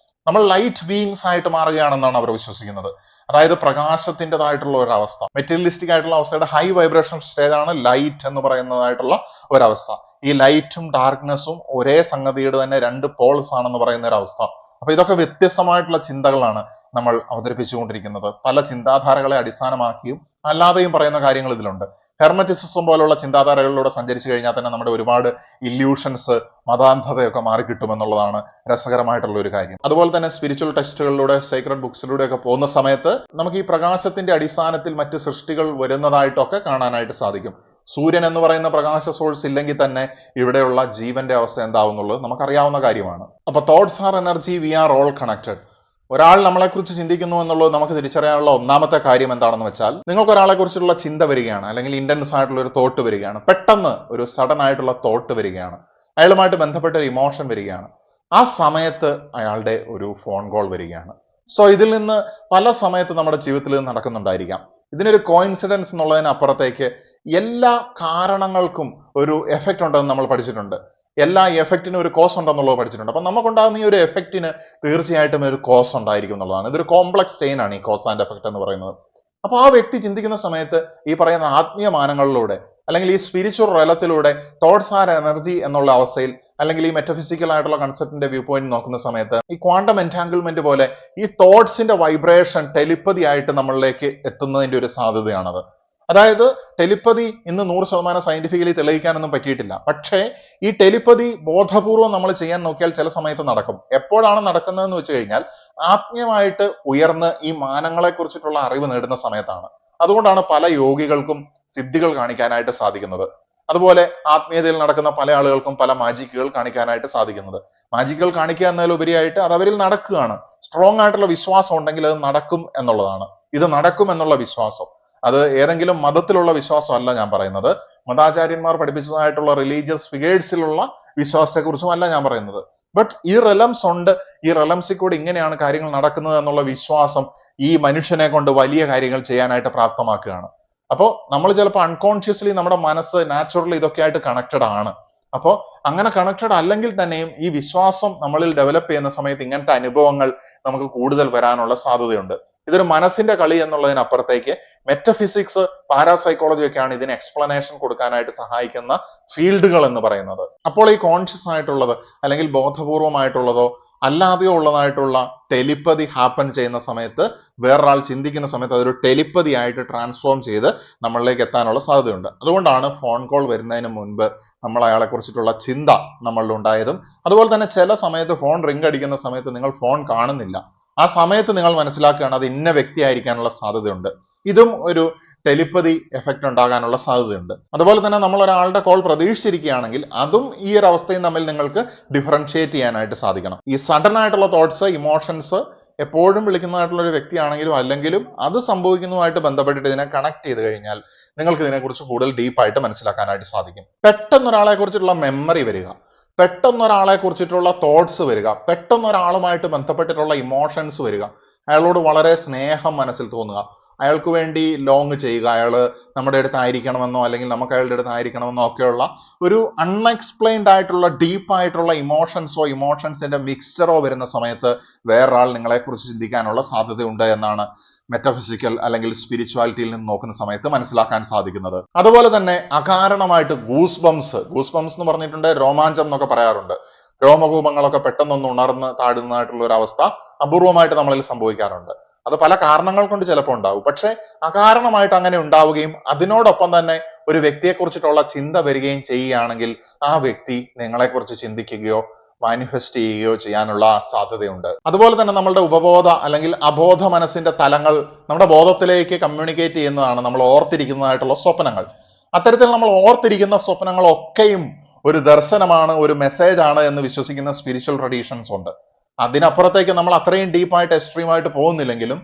നമ്മൾ ലൈറ്റ് ബീയിങ്സ് ആയിട്ട് മാറുകയാണെന്നാണ് അവർ വിശ്വസിക്കുന്നത്. അതായത് പ്രകാശത്തിൻ്റെതായിട്ടുള്ള ഒരു അവസ്ഥ, മെറ്റീരിയലിസ്റ്റിക് ആയിട്ടുള്ള അവസ്ഥയുടെ ഹൈ വൈബ്രേഷൻ സ്റ്റേജ് ആണ് ലൈറ്റ് എന്ന് പറയുന്നതായിട്ടുള്ള ഒരവസ്ഥ. ഈ ലൈറ്റും ഡാർക്ക്നെസ്സും ഒരേ സംഗതിയുടെ തന്നെ രണ്ട് പോൾസ് ആണെന്ന് പറയുന്ന ഒരു അവസ്ഥ. അപ്പൊ ഇതൊക്കെ വ്യത്യസ്തമായിട്ടുള്ള ചിന്തകളാണ് നമ്മൾ അവതരിപ്പിച്ചുകൊണ്ടിരിക്കുന്നത്. പല ചിന്താധാരകളെ അടിസ്ഥാനമാക്കിയും അല്ലാതെയും പറയുന്ന കാര്യങ്ങൾ ഇതിലുണ്ട്. ഹെർമറ്റിസിസം പോലുള്ള ചിന്താധാരകളിലൂടെ സഞ്ചരിച്ചു കഴിഞ്ഞാൽ തന്നെ നമ്മുടെ ഒരുപാട് ഇല്യൂഷൻസ്, മതാന്ധതയൊക്കെ മാറിക്കിട്ടുമെന്നുള്ളതാണ് രസകരമായിട്ടുള്ള ഒരു കാര്യം. അതുപോലെ തന്നെ സ്പിരിച്വൽ ടെക്സ്റ്റുകളിലൂടെ, സീക്രട്ട് ബുക്സിലൂടെ ഒക്കെ പോകുന്ന സമയത്ത് നമുക്ക് ഈ പ്രകാശത്തിന്റെ അടിസ്ഥാനത്തിൽ മറ്റ് സൃഷ്ടികൾ വരുന്നതായിട്ടൊക്കെ കാണാനായിട്ട് സാധിക്കും. സൂര്യൻ എന്ന് പറയുന്ന പ്രകാശ സോഴ്സ് ഇല്ലെങ്കിൽ തന്നെ ഇവിടെയുള്ള ജീവന്റെ അവസ്ഥ എന്താവുന്നുള്ളത് നമുക്കറിയാവുന്ന കാര്യമാണ്. അപ്പൊ thoughts are energy, we are all connected. ഒരാൾ നമ്മളെക്കുറിച്ച് ചിന്തിക്കുന്നു എന്നുള്ളത് നമുക്ക് തിരിച്ചറിയാനുള്ള ഒന്നാമത്തെ കാര്യം എന്താണെന്ന് വെച്ചാൽ, നിങ്ങൾക്ക് ഒരാളെ കുറിച്ചുള്ള ചിന്ത വരികയാണ്, അല്ലെങ്കിൽ ഇന്റൻസ് ആയിട്ടുള്ള ഒരു തോട്ട് വരികയാണ്, പെട്ടെന്ന് ഒരു സഡൻ ആയിട്ടുള്ള തോട്ട് വരികയാണ്, അയാളുമായിട്ട് ബന്ധപ്പെട്ട ഒരു ഇമോഷൻ വരികയാണ്, ആ സമയത്ത് അയാളുടെ ഒരു ഫോൺ കോൾ വരികയാണ്. സോ ഇതിൽ നിന്ന് പല സമയത്ത് നമ്മുടെ ജീവിതത്തിൽ നടക്കുന്നുണ്ടായിരിക്കാം. ഇതിനൊരു കോയിൻസിഡൻസ് എന്നുള്ളതിനപ്പുറത്തേക്ക് എല്ലാ കാരണങ്ങൾക്കും ഒരു എഫക്റ്റ് ഉണ്ടെന്ന് നമ്മൾ പഠിച്ചിട്ടുണ്ട്. എല്ലാ എഫക്റ്റിനും ഒരു കോസ് ഉണ്ടെന്നുള്ളത് പഠിച്ചിട്ടുണ്ട്. അപ്പൊ നമുക്കുണ്ടാകുന്ന ഈ ഒരു എഫക്റ്റിന് തീർച്ചയായിട്ടും ഒരു കോസ് ഉണ്ടായിരിക്കും എന്നുള്ളതാണ്. ഇതൊരു കോംപ്ലക്സ് ചെയിൻ ആണ് ഈ കോസ് ആൻഡ് എഫക്റ്റ് എന്ന് പറയുന്നത്. അപ്പൊ ആ വ്യക്തി ചിന്തിക്കുന്ന സമയത്ത് ഈ പറയുന്ന ആത്മീയ മാനങ്ങളിലൂടെ അല്ലെങ്കിൽ ഈ സ്പിരിച്വൽ റലത്തിലൂടെ തോട്ട്സ് ആർ എനർജി എന്നുള്ള അവസ്ഥയിൽ, അല്ലെങ്കിൽ ഈ മെറ്റഫിസിക്കൽ ആയിട്ടുള്ള കൺസെപ്റ്റിന്റെ വ്യൂ പോയിന്റ് നോക്കുന്ന സമയത്ത് ഈ ക്വാണ്ടം എൻറ്റാങ്കിൾമെന്റ് പോലെ ഈ തോട്ട്സിന്റെ വൈബ്രേഷൻ ടെലിപ്പതി ആയിട്ട് നമ്മളിലേക്ക് എത്തുന്നതിന്റെ ഒരു സാധ്യതയാണത്. അതായത് ടെലിപ്പതി ഇന്ന് 100% സയന്റിഫിക്കലി തെളിയിക്കാനൊന്നും പറ്റിയിട്ടില്ല. പക്ഷേ ഈ ടെലിപ്പതി ബോധപൂർവം നമ്മൾ ചെയ്യാൻ നോക്കിയാൽ ചില സമയത്ത് നടക്കും. എപ്പോഴാണ് നടക്കുന്നതെന്ന് വെച്ച് കഴിഞ്ഞാൽ ആത്മീയമായിട്ട് ഉയർന്ന് ഈ മാനങ്ങളെ കുറിച്ചിട്ടുള്ള അറിവ് നേടുന്ന സമയത്താണ്. അതുകൊണ്ടാണ് പല യോഗികൾക്കും സിദ്ധികൾ കാണിക്കാനായിട്ട് സാധിക്കുന്നത്. അതുപോലെ ആത്മീയതയിൽ നടക്കുന്ന പല ആളുകൾക്കും പല മാജിക്കുകൾ കാണിക്കാനായിട്ട് സാധിക്കുന്നത്. മാജിക്കുകൾ കാണിക്കുക എന്നതിലുപരിയായിട്ട് അത് അവരിൽ നടക്കുകയാണ്. സ്ട്രോങ് ആയിട്ടുള്ള വിശ്വാസം ഉണ്ടെങ്കിൽ അത് നടക്കും എന്നുള്ളതാണ്. ഇത് നടക്കും എന്നുള്ള വിശ്വാസം, അത് ഏതെങ്കിലും മതത്തിലുള്ള വിശ്വാസമല്ല ഞാൻ പറയുന്നത്, മതാചാര്യന്മാർ പഠിപ്പിച്ചതായിട്ടുള്ള റിലീജിയസ് ഫിഗേഴ്സിലുള്ള വിശ്വാസത്തെക്കുറിച്ചും അല്ല ഞാൻ പറയുന്നത്. ബട്ട് ഈ റെലംസ് ഉണ്ട്, ഈ റെലംസിൽ കൂടെ ഇങ്ങനെയാണ് കാര്യങ്ങൾ നടക്കുന്നത് എന്നുള്ള വിശ്വാസം ഈ മനുഷ്യനെ കൊണ്ട് വലിയ കാര്യങ്ങൾ ചെയ്യാനായിട്ട് പ്രാപ്തമാക്കുകയാണ്. അപ്പോൾ നമ്മൾ ചിലപ്പോൾ അൺകോൺഷ്യസ്ലി നമ്മുടെ മനസ്സ് നാച്ചുറലി ഇതൊക്കെ ആയിട്ട് കണക്റ്റഡ് ആണ്. അപ്പോൾ അങ്ങനെ കണക്റ്റഡ് അല്ലെങ്കിൽ തന്നെയും ഈ വിശ്വാസം നമ്മളിൽ ഡെവലപ്പ് ചെയ്യുന്ന സമയത്ത് ഇങ്ങനത്തെ അനുഭവങ്ങൾ നമുക്ക് കൂടുതൽ വരാനുള്ള സാധ്യതയുണ്ട്. ഇതൊരു മനസ്സിന്റെ കളി എന്നുള്ളതിനപ്പുറത്തേക്ക് മെറ്റഫിസിക്സ്, പാരാസൈക്കോളജി ഒക്കെയാണ് ഇതിന് എക്സ്പ്ലനേഷൻ കൊടുക്കാനായിട്ട് സഹായിക്കുന്ന ഫീൽഡുകൾ എന്ന് പറയുന്നത്. അപ്പോൾ ഈ കോൺഷ്യസ് ആയിട്ടുള്ളത് അല്ലെങ്കിൽ ബോധപൂർവമായിട്ടുള്ളതോ അല്ലാതെയോ ഉള്ളതായിട്ടുള്ള ടെലിപ്പതി ഹാപ്പൻ ചെയ്യുന്ന സമയത്ത്, വേറൊരാൾ ചിന്തിക്കുന്ന സമയത്ത് അതൊരു ടെലിപ്പതി ആയിട്ട് ട്രാൻസ്ഫോം ചെയ്ത് നമ്മളിലേക്ക് എത്താനുള്ള സാധ്യതയുണ്ട്. അതുകൊണ്ടാണ് ഫോൺ കോൾ വരുന്നതിന് മുൻപ് നമ്മൾ അയാളെ കുറിച്ചിട്ടുള്ള ചിന്ത നമ്മളിൽ ഉണ്ടായതും. അതുപോലെ തന്നെ ചില സമയത്ത് ഫോൺ റിംഗ് അടിക്കുന്ന സമയത്ത് നിങ്ങൾ ഫോൺ കാണുന്നില്ല, ആ സമയത്ത് നിങ്ങൾ മനസ്സിലാക്കുകയാണ് അത് ഇന്ന വ്യക്തി ആയിരിക്കാനുള്ള സാധ്യതയുണ്ട്. ഇതും ഒരു ടെലിപ്പതി എഫക്റ്റ് ഉണ്ടാകാനുള്ള സാധ്യതയുണ്ട്. അതുപോലെ തന്നെ നമ്മൾ ഒരാളുടെ കോൾ പ്രതീക്ഷിച്ചിരിക്കുകയാണെങ്കിൽ അതും ഈ ഒരു അവസ്ഥയും തമ്മിൽ നിങ്ങൾക്ക് ഡിഫറൻഷിയേറ്റ് ചെയ്യാനായിട്ട് സാധിക്കണം. ഈ സഡൻ ആയിട്ടുള്ള തോട്ട്സ്, ഇമോഷൻസ് എപ്പോഴും വിളിക്കുന്നതായിട്ടുള്ള ഒരു വ്യക്തിയാണെങ്കിലും അല്ലെങ്കിലും അത് സംഭവിക്കുന്നതുമായിട്ട് ബന്ധപ്പെട്ടിട്ട് ഇതിനെ കണക്ട് ചെയ്ത് കഴിഞ്ഞാൽ നിങ്ങൾക്ക് ഇതിനെക്കുറിച്ച് കൂടുതൽ ഡീപ്പായിട്ട് മനസ്സിലാക്കാനായിട്ട് സാധിക്കും. പെട്ടെന്ന് ഒരാളെ കുറിച്ചുള്ള മെമ്മറി വരിക, പെട്ടെന്ന് ഒരാളെ കുറിച്ചിട്ടുള്ള തോട്ട്സ് വരിക, പെട്ടെന്ന് ഒരാളുമായിട്ട് ബന്ധപ്പെട്ടിട്ടുള്ള ഇമോഷൻസ് വരിക, അയാളോട് വളരെ സ്നേഹം മനസ്സിൽ തോന്നുക, അയാൾക്ക് വേണ്ടി ലോങ് ചെയ്യുക, അയാൾ നമ്മുടെ അടുത്ത് ആയിരിക്കണമെന്നോ അല്ലെങ്കിൽ നമുക്ക് അയാളുടെ അടുത്ത് ആയിരിക്കണമെന്നോ ഒക്കെയുള്ള ഒരു അൺഎക്സ്പ്ലെയിൻഡ് ആയിട്ടുള്ള ഡീപ്പായിട്ടുള്ള ഇമോഷൻസിന്റെ മിക്സറോ വരുന്ന സമയത്ത് വേറൊരാൾ നിങ്ങളെക്കുറിച്ച് ചിന്തിക്കാനുള്ള സാധ്യതയുണ്ട് എന്നാണ് മെറ്റഫിസിക്കൽ അല്ലെങ്കിൽ സ്പിരിച്വാലിറ്റിയിൽ നിന്ന് നോക്കുന്ന സമയത്ത് മനസ്സിലാക്കാൻ സാധിക്കുന്നത്. അതുപോലെ തന്നെ അകാരണമായിട്ട് ഗൂസ് ബംസ് എന്ന് പറഞ്ഞിട്ടുണ്ട് രോമാഞ്ചം എന്നൊക്കെ പറയാറുണ്ട്. രോമകൂപങ്ങളൊക്കെ പെട്ടെന്നൊന്ന് ഉണർന്ന് താടുന്നതായിട്ടുള്ള ഒരു അവസ്ഥ അപൂർവമായിട്ട് നമ്മളിൽ സംഭവിക്കാറുണ്ട്. അത് പല കാരണങ്ങൾ കൊണ്ട് ചിലപ്പോൾ ഉണ്ടാവും. പക്ഷെ അകാരണമായിട്ട് അങ്ങനെ ഉണ്ടാവുകയും അതിനോടൊപ്പം തന്നെ ഒരു വ്യക്തിയെ കുറിച്ചിട്ടുള്ള ചിന്ത വരികയും ചെയ്യുകയാണെങ്കിൽ ആ വ്യക്തി നിങ്ങളെക്കുറിച്ച് ചിന്തിക്കുകയോ മാനിഫെസ്റ്റ് ചെയ്യുകയോ ചെയ്യാനുള്ള സാധ്യതയുണ്ട്. അതുപോലെ തന്നെ നമ്മളുടെ ഉപബോധ അല്ലെങ്കിൽ അബോധ മനസ്സിന്റെ തലങ്ങൾ നമ്മുടെ ബോധത്തിലേക്ക് കമ്മ്യൂണിക്കേറ്റ് ചെയ്യുന്നതാണ് നമ്മൾ ഓർത്തിരിക്കുന്നതായിട്ടുള്ള സ്വപ്നങ്ങൾ. അത്തരത്തിൽ നമ്മൾ ഓർത്തിരിക്കുന്ന സ്വപ്നങ്ങളൊക്കെയും ഒരു ദർശനമാണ്, ഒരു മെസ്സേജ് ആണ് എന്ന് വിശ്വസിക്കുന്ന സ്പിരിച്വൽ ട്രഡീഷൻസ് ഉണ്ട്. അതിനപ്പുറത്തേക്ക് നമ്മൾ അത്രയും ഡീപ്പായിട്ട് എക്സ്ട്രീമായിട്ട് പോകുന്നില്ലെങ്കിലും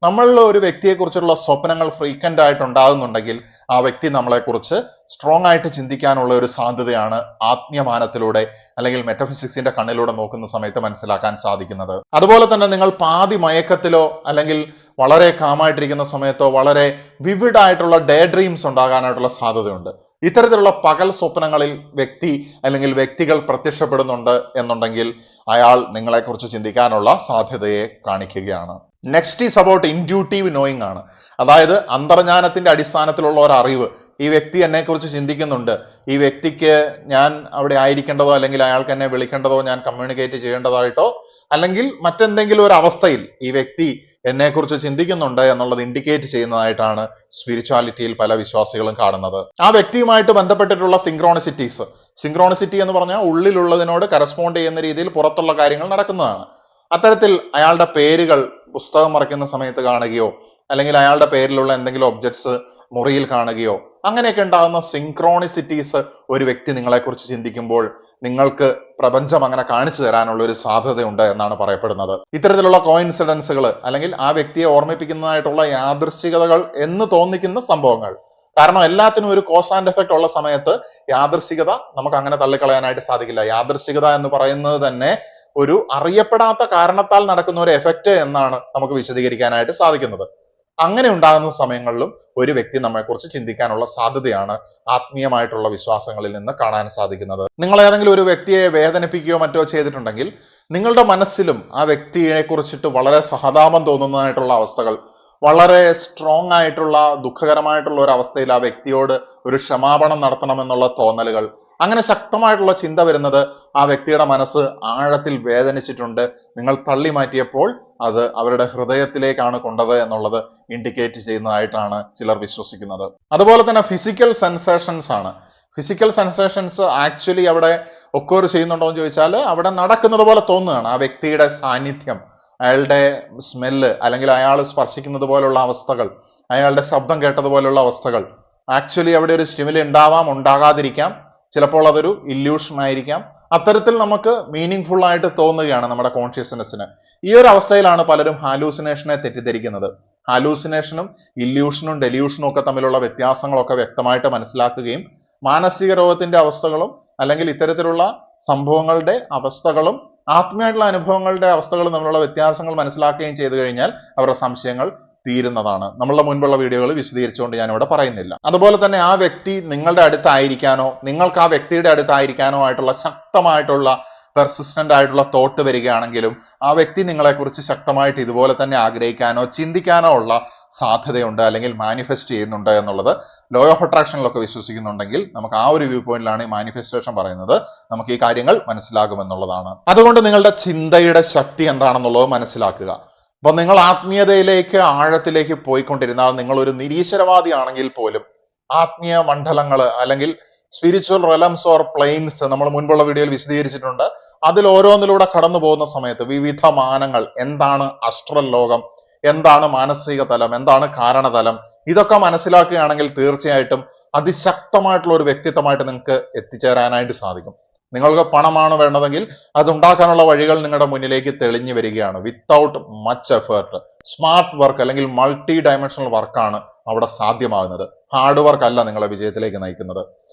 നമ്മളിൽ ഒരു വ്യക്തിയെക്കുറിച്ചുള്ള സ്വപ്നങ്ങൾ ഫ്രീക്വന്റ് ആയിട്ട് ഉണ്ടാകുന്നുണ്ടെങ്കിൽ ആ വ്യക്തി നമ്മളെക്കുറിച്ച് സ്ട്രോങ് ആയിട്ട് ചിന്തിക്കാനുള്ള ഒരു സാധ്യതയാണ് ആത്മീയമാനത്തിലൂടെ അല്ലെങ്കിൽ മെറ്റഫിസിക്സിന്റെ കണ്ണിലൂടെ നോക്കുന്ന സമയത്ത് മനസ്സിലാക്കാൻ സാധിക്കുന്നത്. അതുപോലെ തന്നെ നിങ്ങൾ പാതി മയക്കത്തിലോ അല്ലെങ്കിൽ വളരെ കാമായിട്ടിരിക്കുന്ന സമയത്തോ വളരെ വിവിഡ് ആയിട്ടുള്ള ഡേ ഡ്രീംസ് ഉണ്ടാകാനായിട്ടുള്ള സാധ്യതയുണ്ട്. ഇത്തരത്തിലുള്ള പകൽ സ്വപ്നങ്ങളിൽ വ്യക്തി അല്ലെങ്കിൽ വ്യക്തികൾ പ്രത്യക്ഷപ്പെടുന്നുണ്ട് എന്നുണ്ടെങ്കിൽ അയാൾ നിങ്ങളെക്കുറിച്ച് ചിന്തിക്കാനുള്ള സാധ്യതയെ കാണിക്കുകയാണ്. Next is about intuitive knowing ആണ്. അതായത് അന്തർജ്ഞാനത്തിന്റെ അടിസ്ഥാനത്തിലുള്ള ഒരു അറിവ്. ഈ വ്യക്തി എന്നെ കുറിച്ച് ചിന്തിക്കുന്നുണ്ട്, ഈ വ്യക്തിക്ക് ഞാൻ അവിടെ ആയിരിക്കേണ്ടതോ അല്ലെങ്കിൽ അയാൾക്ക് എന്നെ വിളിക്കേണ്ടതോ ഞാൻ കമ്മ്യൂണിക്കേറ്റ് ചെയ്യേണ്ടതായിട്ടോ അല്ലെങ്കിൽ മറ്റെന്തെങ്കിലും ഒരു അവസ്ഥയിൽ ഈ വ്യക്തി എന്നെക്കുറിച്ച് ചിന്തിക്കുന്നുണ്ട് എന്നുള്ളത് ഇൻഡിക്കേറ്റ് ചെയ്യുന്നതായിട്ടാണ് സ്പിരിച്വാലിറ്റിയിൽ പല വിശ്വാസികളും കാണുന്നത്. ആ വ്യക്തിയുമായിട്ട് ബന്ധപ്പെട്ടിട്ടുള്ള സിങ്ക്രോണിസിറ്റി എന്ന് പറഞ്ഞാൽ ഉള്ളിലുള്ളതിനോട് കറസ്പോണ്ട് ചെയ്യുന്ന രീതിയിൽ പുറത്തുള്ള കാര്യങ്ങൾ നടക്കുന്നതാണ്. അത്തരത്തിൽ അയാളുടെ പേരുകൾ പുസ്തകം മറയ്ക്കുന്ന സമയത്ത് കാണുകയോ അല്ലെങ്കിൽ അയാളുടെ പേരിലുള്ള എന്തെങ്കിലും ഒബ്ജക്ട്സ് മുറിയിൽ കാണുകയോ അങ്ങനെയൊക്കെ ഉണ്ടാകുന്ന സിങ്ക്രോണിസിറ്റീസ് ഒരു വ്യക്തി നിങ്ങളെക്കുറിച്ച് ചിന്തിക്കുമ്പോൾ നിങ്ങൾക്ക് പ്രപഞ്ചം അങ്ങനെ കാണിച്ചു തരാനുള്ള ഒരു സാധ്യതയുണ്ട് എന്നാണ് പറയപ്പെടുന്നത്. ഇത്തരത്തിലുള്ള കോയിൻസിഡൻസുകൾ അല്ലെങ്കിൽ ആ വ്യക്തിയെ ഓർമ്മിപ്പിക്കുന്നതായിട്ടുള്ള യാദൃശ്ചികതകൾ എന്ന് തോന്നിക്കുന്ന സംഭവങ്ങൾ, കാരണം എല്ലാത്തിനും ഒരു കോസ് ആൻഡ് എഫക്റ്റ് ഉള്ള സമയത്ത് യാദൃശ്ചികത നമുക്ക് അങ്ങനെ തള്ളിക്കളയാനായിട്ട് സാധിക്കില്ല. യാദൃശ്ചികത എന്ന് പറയുന്നത് തന്നെ ഒരു അറിയപ്പെടാത്ത കാരണത്താൽ നടക്കുന്ന ഒരു എഫക്റ്റ് എന്നാണ് നമുക്ക് വിശദീകരിക്കാനായിട്ട് സാധിക്കുന്നത്. അങ്ങനെ ഉണ്ടാകുന്ന സമയങ്ങളിലും ഒരു വ്യക്തി നമ്മെക്കുറിച്ച് ചിന്തിക്കാനുള്ള സാധ്യതയാണ് ആത്മീയമായിട്ടുള്ള വിശ്വാസങ്ങളിൽ നിന്ന് കാണാൻ സാധിക്കുന്നത്. നിങ്ങൾ ഏതെങ്കിലും ഒരു വ്യക്തിയെ വേദനിപ്പിക്കുകയോ മറ്റോ ചെയ്തിട്ടുണ്ടെങ്കിൽ നിങ്ങളുടെ മനസ്സിലും ആ വ്യക്തിയെ കുറിച്ചിട്ട് വളരെ സഹതാപം തോന്നുന്നതായിട്ടുള്ള അവസ്ഥകൾ, വളരെ സ്ട്രോങ് ആയിട്ടുള്ള ദുഃഖകരമായിട്ടുള്ള ഒരു അവസ്ഥയിൽ ആ വ്യക്തിയോട് ഒരു ക്ഷമാപണം നടത്തണമെന്നുള്ള തോന്നലുകൾ, അങ്ങനെ ശക്തമായിട്ടുള്ള ചിന്ത വരുന്നത് ആ വ്യക്തിയുടെ മനസ്സ് ആഴത്തിൽ വേദനിച്ചിട്ടുണ്ട്, നിങ്ങൾ തള്ളി മാറ്റിയപ്പോൾ അത് അവരുടെ ഹൃദയത്തിലേക്കാണ് കൊണ്ടത് എന്നുള്ളത് ഇൻഡിക്കേറ്റ് ചെയ്യുന്നതായിട്ടാണ് ചിലർ വിശ്വസിക്കുന്നത്. അതുപോലെ തന്നെ ഫിസിക്കൽ സെൻസേഷൻസ് ആണ്. ഫിസിക്കൽ സെൻസേഷൻസ് ആക്ച്വലി അവിടെ ഒക്കോർ ചെയ്യുന്നുണ്ടോ എന്ന് ചോദിച്ചാൽ അവിടെ നടക്കുന്നത് പോലെ തോന്നുകയാണ്. ആ വ്യക്തിയുടെ സാന്നിധ്യം, അയാളുടെ സ്മെല്ല് അല്ലെങ്കിൽ അയാൾ സ്പർശിക്കുന്നത് പോലുള്ള അവസ്ഥകൾ, അയാളുടെ ശബ്ദം കേട്ടതുപോലുള്ള അവസ്ഥകൾ, ആക്ച്വലി അവിടെ ഒരു സ്റ്റിമുലി ഉണ്ടാവാം, ഉണ്ടാകാതിരിക്കാം, ചിലപ്പോൾ അതൊരു ഇല്യൂഷൻ ആയിരിക്കാം. അത്തരത്തിൽ നമുക്ക് മീനിങ് ഫുൾ ആയിട്ട് തോന്നുകയാണ് നമ്മുടെ കോൺഷ്യസ്നെസ്സിന്. ഈ ഒരു അവസ്ഥയിലാണ് പലരും ഹാലൂസിനേഷനെ തെറ്റിദ്ധരിക്കുന്നത്. ഹാലൂസിനേഷനും ഇല്യൂഷനും ഡെല്യൂഷനും ഒക്കെ തമ്മിലുള്ള വ്യത്യാസങ്ങളൊക്കെ വ്യക്തമായിട്ട് മനസ്സിലാക്കുകയും മാനസിക രോഗത്തിന്റെ അവസ്ഥകളും അല്ലെങ്കിൽ ഇത്തരത്തിലുള്ള സംഭവങ്ങളുടെ അവസ്ഥകളും ആത്മീയമായിട്ടുള്ള അനുഭവങ്ങളുടെ അവസ്ഥകളും തമ്മിലുള്ള വ്യത്യാസങ്ങൾ മനസ്സിലാക്കുകയും ചെയ്തു കഴിഞ്ഞാൽ അവരുടെ സംശയങ്ങൾ തീരുന്നതാണ്. നമ്മളുടെ മുൻപുള്ള വീഡിയോകൾ വിശദീകരിച്ചുകൊണ്ട് ഞാൻ ഇവിടെ പറയുന്നില്ല. അതുപോലെ തന്നെ ആ വ്യക്തി നിങ്ങളുടെ അടുത്തായിരിക്കാനോ നിങ്ങൾക്ക് ആ വ്യക്തിയുടെ അടുത്തായിരിക്കാനോ ആയിട്ടുള്ള ശക്തമായിട്ടുള്ള പെർസിസ്റ്റന്റ് ആയിട്ടുള്ള തോട്ട് വരികയാണെങ്കിലും ആ വ്യക്തി നിങ്ങളെക്കുറിച്ച് ശക്തമായിട്ട് ഇതുപോലെ തന്നെ ആഗ്രഹിക്കാനോ ചിന്തിക്കാനോ ഉള്ള സാധ്യതയുണ്ട് അല്ലെങ്കിൽ മാനിഫെസ്റ്റ് ചെയ്യുന്നുണ്ട് എന്നുള്ളത് ലോ ഓഫ് അട്രാക്ഷനിലൊക്കെ വിശ്വസിക്കുന്നുണ്ടെങ്കിൽ നമുക്ക് ആ ഒരു വ്യൂ പോയിന്റിലാണ് ഈ മാനിഫെസ്റ്റേഷൻ പറയുന്നത്. നമുക്ക് ഈ കാര്യങ്ങൾ മനസ്സിലാകുമെന്നുള്ളതാണ്. അതുകൊണ്ട് നിങ്ങളുടെ ചിന്തയുടെ ശക്തി എന്താണെന്നുള്ളത് മനസ്സിലാക്കുക. അപ്പൊ നിങ്ങൾ ആത്മീയതയിലേക്ക് ആഴത്തിലേക്ക് പോയിക്കൊണ്ടിരുന്നാൽ നിങ്ങൾ ഒരു നിരീശ്വരവാദി ആണെങ്കിൽ പോലും ആത്മീയ മണ്ഡലങ്ങൾ അല്ലെങ്കിൽ സ്പിരിച്വൽ റെലംസ് ഓർ പ്ലെയിൻസ് നമ്മൾ മുൻപുള്ള വീഡിയോയിൽ വിശദീകരിച്ചിട്ടുണ്ട്. അതിൽ ഓരോന്നിലൂടെ കടന്നു പോകുന്ന സമയത്ത് വിവിധ മാനങ്ങൾ, എന്താണ് അസ്ട്രൽ ലോകം, എന്താണ് മാനസിക തലം, എന്താണ് കാരണതലം, ഇതൊക്കെ മനസ്സിലാക്കുകയാണെങ്കിൽ തീർച്ചയായിട്ടും അതിശക്തമായിട്ടുള്ള ഒരു വ്യക്തിത്വമായിട്ട് നിങ്ങൾക്ക് എത്തിച്ചേരാനായിട്ട് സാധിക്കും. നിങ്ങൾക്ക് പണമാണ് വേണ്ടതെങ്കിൽ അതുണ്ടാക്കാനുള്ള വഴികൾ നിങ്ങളുടെ മുന്നിലേക്ക് തെളിഞ്ഞു വരികയാണ്. Without much effort smart work അല്ലെങ്കിൽ മൾട്ടി ഡയമെൻഷണൽ വർക്കാണ് അവിടെ സാധ്യമാകുന്നത്. ഹാർഡ് വർക്ക് അല്ല നിങ്ങളെ വിജയത്തിലേക്ക് നയിക്കുന്നത്.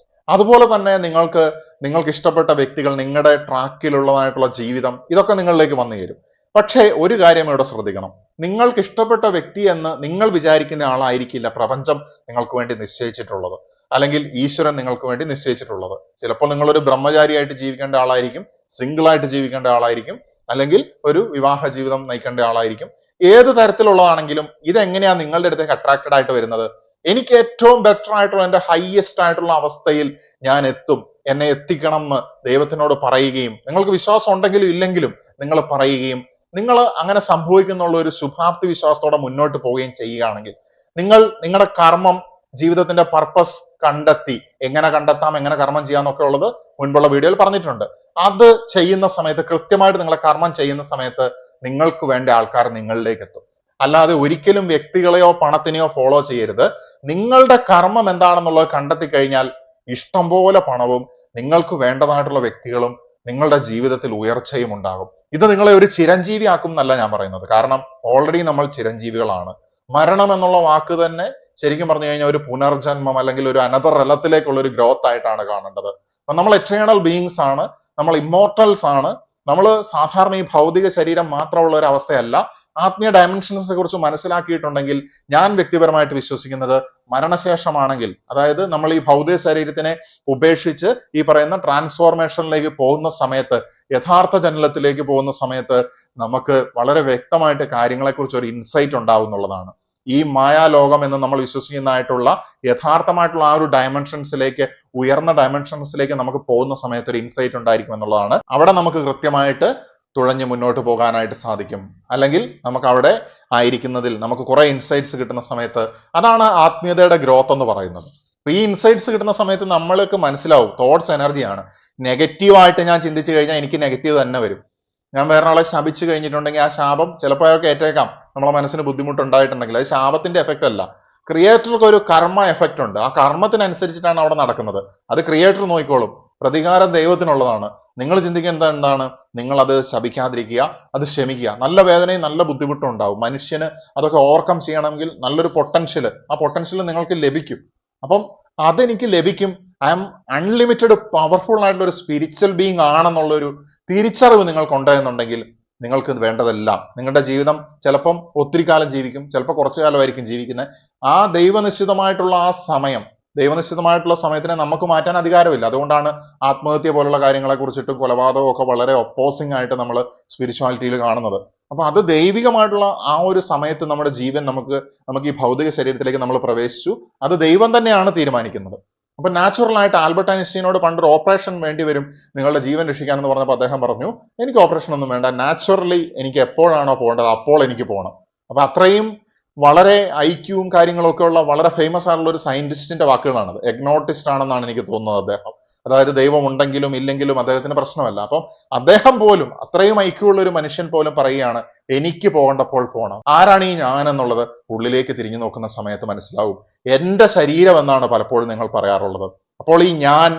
അതുപോലെ തന്നെ നിങ്ങൾക്ക് ഇഷ്ടപ്പെട്ട വ്യക്തികൾ, നിങ്ങളുടെ ട്രാക്കിലുള്ളതായിട്ടുള്ള ജീവിതം, ഇതൊക്കെ നിങ്ങളിലേക്ക് വന്നു ചേരും. പക്ഷേ ഒരു കാര്യം ഇവിടെ ശ്രദ്ധിക്കണം. നിങ്ങൾക്ക് ഇഷ്ടപ്പെട്ട വ്യക്തി എന്ന് നിങ്ങൾ വിചാരിക്കുന്ന ആളായിരിക്കില്ല പ്രപഞ്ചം നിങ്ങൾക്ക് വേണ്ടി നിശ്ചയിച്ചിട്ടുള്ളത്, അല്ലെങ്കിൽ ഈശ്വരൻ നിങ്ങൾക്ക് വേണ്ടി നിശ്ചയിച്ചിട്ടുള്ളത്. ചിലപ്പോൾ നിങ്ങളൊരു ബ്രഹ്മചാരിയായിട്ട് ജീവിക്കേണ്ട ആളായിരിക്കും, സിംഗിൾ ആയിട്ട് ജീവിക്കേണ്ട ആളായിരിക്കും, അല്ലെങ്കിൽ ഒരു വിവാഹ ജീവിതം നയിക്കേണ്ട ആളായിരിക്കും. ഏത് തരത്തിലുള്ളതാണെങ്കിലും ഇതെങ്ങനെയാ നിങ്ങളുടെ അടുത്തേക്ക് അട്രാക്റ്റഡ് ആയിട്ട് വരുന്നത്? എനിക്ക് ഏറ്റവും ബെറ്റർ ആയിട്ടുള്ള, എൻ്റെ ഹൈയസ്റ്റ് ആയിട്ടുള്ള അവസ്ഥയിൽ ഞാൻ എത്തും, എന്നെ എത്തിക്കണം എന്ന് ദൈവത്തിനോട് പറയുകയും, നിങ്ങൾക്ക് വിശ്വാസം ഉണ്ടെങ്കിലും ഇല്ലെങ്കിലും നിങ്ങൾ പറയുകയും, നിങ്ങൾ അങ്ങനെ സംഭവിക്കുന്നുള്ള ഒരു ശുഭാപ്തി വിശ്വാസത്തോടെ മുന്നോട്ട് പോവുകയും ചെയ്യുകയാണെങ്കിൽ, നിങ്ങളുടെ കർമ്മം, ജീവിതത്തിന്റെ പർപ്പസ് കണ്ടെത്തി, എങ്ങനെ കണ്ടെത്താം, എങ്ങനെ കർമ്മം ചെയ്യാന്നൊക്കെ ഉള്ളത് മുൻപുള്ള വീഡിയോയിൽ പറഞ്ഞിട്ടുണ്ട്. അത് ചെയ്യുന്ന സമയത്ത്, കൃത്യമായിട്ട് നിങ്ങളെ കർമ്മം ചെയ്യുന്ന സമയത്ത് നിങ്ങൾക്ക് വേണ്ട ആൾക്കാർ നിങ്ങളിലേക്ക് എത്തും. അല്ലാതെ ഒരിക്കലും വ്യക്തികളെയോ പണത്തിനെയോ ഫോളോ ചെയ്യരുത്. നിങ്ങളുടെ കർമ്മം എന്താണെന്നുള്ളത് കണ്ടെത്തി കഴിഞ്ഞാൽ ഇഷ്ടംപോലെ പണവും നിങ്ങൾക്ക് വേണ്ടതായിട്ടുള്ള വ്യക്തികളും നിങ്ങളുടെ ജീവിതത്തിൽ ഉയർച്ചയും ഉണ്ടാകും. ഇത് നിങ്ങളെ ഒരു ചിരഞ്ജീവി ആക്കും എന്നല്ല ഞാൻ പറയുന്നത്. കാരണം ഓൾറെഡി നമ്മൾ ചിരഞ്ജീവികളാണ്. മരണം എന്നുള്ള വാക്ക് തന്നെ ശരിക്കും പറഞ്ഞു കഴിഞ്ഞാൽ ഒരു പുനർജന്മം, അല്ലെങ്കിൽ ഒരു അനദർ റലത്തിലേക്കുള്ള ഒരു ഗ്രോത്ത് ആയിട്ടാണ് കാണേണ്ടത്. അപ്പൊ നമ്മൾ എറ്റേണൽ ബീയിങ്സ് ആണ്, നമ്മൾ ഇമ്മോർട്ടൽസ് ആണ്. നമ്മൾ സാധാരണ ഈ ഭൗതിക ശരീരം മാത്രമുള്ള ഒരു അവസ്ഥയല്ല. ആത്മീയ ഡയമെൻഷൻസിനെ കുറിച്ച് മനസ്സിലാക്കിയിട്ടുണ്ടെങ്കിൽ, ഞാൻ വ്യക്തിപരമായിട്ട് വിശ്വസിക്കുന്നത്, മരണശേഷമാണെങ്കിൽ, അതായത് നമ്മൾ ഈ ഭൗതിക ശരീരത്തിനെ ഉപേക്ഷിച്ച് ഈ പറയുന്ന ട്രാൻസ്ഫോർമേഷനിലേക്ക് പോകുന്ന സമയത്ത്, യഥാർത്ഥ ജനനത്തിലേക്ക് പോകുന്ന സമയത്ത് നമുക്ക് വളരെ വ്യക്തമായിട്ട് കാര്യങ്ങളെക്കുറിച്ച് ഒരു ഇൻസൈറ്റ് ഉണ്ടാവും എന്നുള്ളതാണ്. ഈ മായാലോകം എന്ന് നമ്മൾ വിശ്വസിക്കുന്നതായിട്ടുള്ള യഥാർത്ഥമായിട്ടുള്ള ആ ഒരു ഡയമെൻഷൻസിലേക്ക്, ഉയർന്ന ഡയമെൻഷൻസിലേക്ക് നമുക്ക് പോകുന്ന സമയത്ത് ഒരു ഇൻസൈറ്റ് ഉണ്ടായിരിക്കും എന്നുള്ളതാണ്. അവിടെ നമുക്ക് കൃത്യമായിട്ട് തുഴഞ്ഞു മുന്നോട്ട് പോകാനായിട്ട് സാധിക്കും. അല്ലെങ്കിൽ നമുക്ക് അവിടെ ആയിരിക്കുന്നതിൽ നമുക്ക് കുറെ ഇൻസൈറ്റ്സ് കിട്ടുന്ന സമയത്ത്, അതാണ് ആത്മീയതയുടെ ഗ്രോത്ത് എന്ന് പറയുന്നത്. അപ്പൊ ഈ ഇൻസൈറ്റ്സ് കിട്ടുന്ന സമയത്ത് നമ്മൾക്ക് മനസ്സിലാവും, തോട്ട്സ് എനർജിയാണ്. നെഗറ്റീവായിട്ട് ഞാൻ ചിന്തിച്ചു കഴിഞ്ഞാൽ എനിക്ക് നെഗറ്റീവ് തന്നെ വരും. ഞാൻ വേറൊരാളെ ശപിച്ചു കഴിഞ്ഞിട്ടുണ്ടെങ്കിൽ ആ ശാപം ചിലപ്പോൾ അയാൾക്ക് ഏറ്റേക്കാം, നമ്മളെ മനസ്സിന് ബുദ്ധിമുട്ടുണ്ടായിട്ടുണ്ടെങ്കിൽ. അത് ശാപത്തിന്റെ എഫക്റ്റ് അല്ല, ക്രിയേറ്റർക്ക് ഒരു കർമ്മ എഫക്റ്റ് ഉണ്ട്. ആ കർമ്മത്തിനനുസരിച്ചിട്ടാണ് അവിടെ നടക്കുന്നത്. അത് ക്രിയേറ്റർ നോക്കിക്കോളും. പ്രതികാരം ദൈവത്തിനുള്ളതാണ്. നിങ്ങൾ ചിന്തിക്കേണ്ടത് എന്താണ്? നിങ്ങൾ അത് ശപിക്കാതിരിക്കുക, അത് ക്ഷമിക്കുക. നല്ല വേദനയും നല്ല ബുദ്ധിമുട്ടും ഉണ്ടാവും. മനുഷ്യന് അതൊക്കെ ഓവർകം ചെയ്യണമെങ്കിൽ നല്ലൊരു പൊട്ടൻഷ്യൽ, ആ പൊട്ടൻഷ്യൽ നിങ്ങൾക്ക് ലഭിക്കും. അപ്പം അതെനിക്ക് ലഭിക്കും. ഐ എം അൺലിമിറ്റഡ് പവർഫുൾ ആയിട്ടുള്ള ഒരു സ്പിരിച്വൽ ബീയിങ് ആണെന്നുള്ളൊരു തിരിച്ചറിവ് നിങ്ങൾക്കുണ്ടെന്നുണ്ടെങ്കിൽ, നിങ്ങൾക്ക് വേണ്ടതെല്ലാം, നിങ്ങളുടെ ജീവിതം ചിലപ്പം ഒത്തിരി കാലം ജീവിക്കും, ചിലപ്പോൾ കുറച്ചു കാലമായിരിക്കും ജീവിക്കുന്നത്. ആ ദൈവനിശ്ചിതമായിട്ടുള്ള ആ സമയം, ദൈവനിശ്ചിതമായിട്ടുള്ള സമയത്തിനെ നമുക്ക് മാറ്റാൻ അധികാരമില്ല. അതുകൊണ്ടാണ് ആത്മഹത്യ പോലുള്ള കാര്യങ്ങളെ കുറിച്ചിട്ടും കൊലപാതകവും ഒക്കെ വളരെ ഒപ്പോസിംഗ് ആയിട്ട് നമ്മൾ സ്പിരിച്വാലിറ്റിയിൽ കാണുന്നത്. അപ്പൊ അത് ദൈവികമായിട്ടുള്ള ആ ഒരു സമയത്ത് നമ്മുടെ ജീവൻ നമുക്ക് ഈ ഭൗതിക ശരീരത്തിലേക്ക് നമ്മൾ പ്രവേശിച്ചു. അത് ദൈവം തന്നെയാണ് തീരുമാനിക്കുന്നത്. അപ്പൊ നാച്ചുറൽ ആയിട്ട് ആൽബർട്ട് ഐൻസ്റ്റീനോട് പണ്ടൊരു ഓപ്പറേഷൻ വേണ്ടി വരും നിങ്ങളുടെ ജീവൻ രക്ഷിക്കാനെന്ന് പറഞ്ഞപ്പോൾ അദ്ദേഹം പറഞ്ഞു, എനിക്ക് ഓപ്പറേഷൻ ഒന്നും വേണ്ട, നാച്ചുറലി എനിക്ക് എപ്പോഴാണോ പോകേണ്ടത് അപ്പോൾ എനിക്ക് പോകണം. അപ്പൊ അത്രയും വളരെ ഐക്യവും കാര്യങ്ങളൊക്കെ ഉള്ള വളരെ ഫേമസ് ആയിട്ടുള്ള ഒരു സയന്റിസ്റ്റിന്റെ വാക്കുകളാണത്. എഗ്നോട്ടിസ്റ്റ് ആണെന്നാണ് എനിക്ക് തോന്നുന്നത് അദ്ദേഹം. അതായത് ദൈവം ഉണ്ടെങ്കിലും ഇല്ലെങ്കിലും അദ്ദേഹത്തിന് പ്രശ്നമല്ല. അപ്പം അദ്ദേഹം പോലും, അത്രയും ഐക്യമുള്ള ഒരു മനുഷ്യൻ പോലും പറയുകയാണ്, എനിക്ക് പോകേണ്ടപ്പോൾ പോകണം. ആരാണ് ഈ ഞാൻ എന്നുള്ളത് ഉള്ളിലേക്ക് തിരിഞ്ഞു നോക്കുന്ന സമയത്ത് മനസ്സിലാവും. എന്റെ ശരീരം എന്നാണ് പലപ്പോഴും നിങ്ങൾ പറയാറുള്ളത്. അപ്പോൾ ഈ ഞാൻ,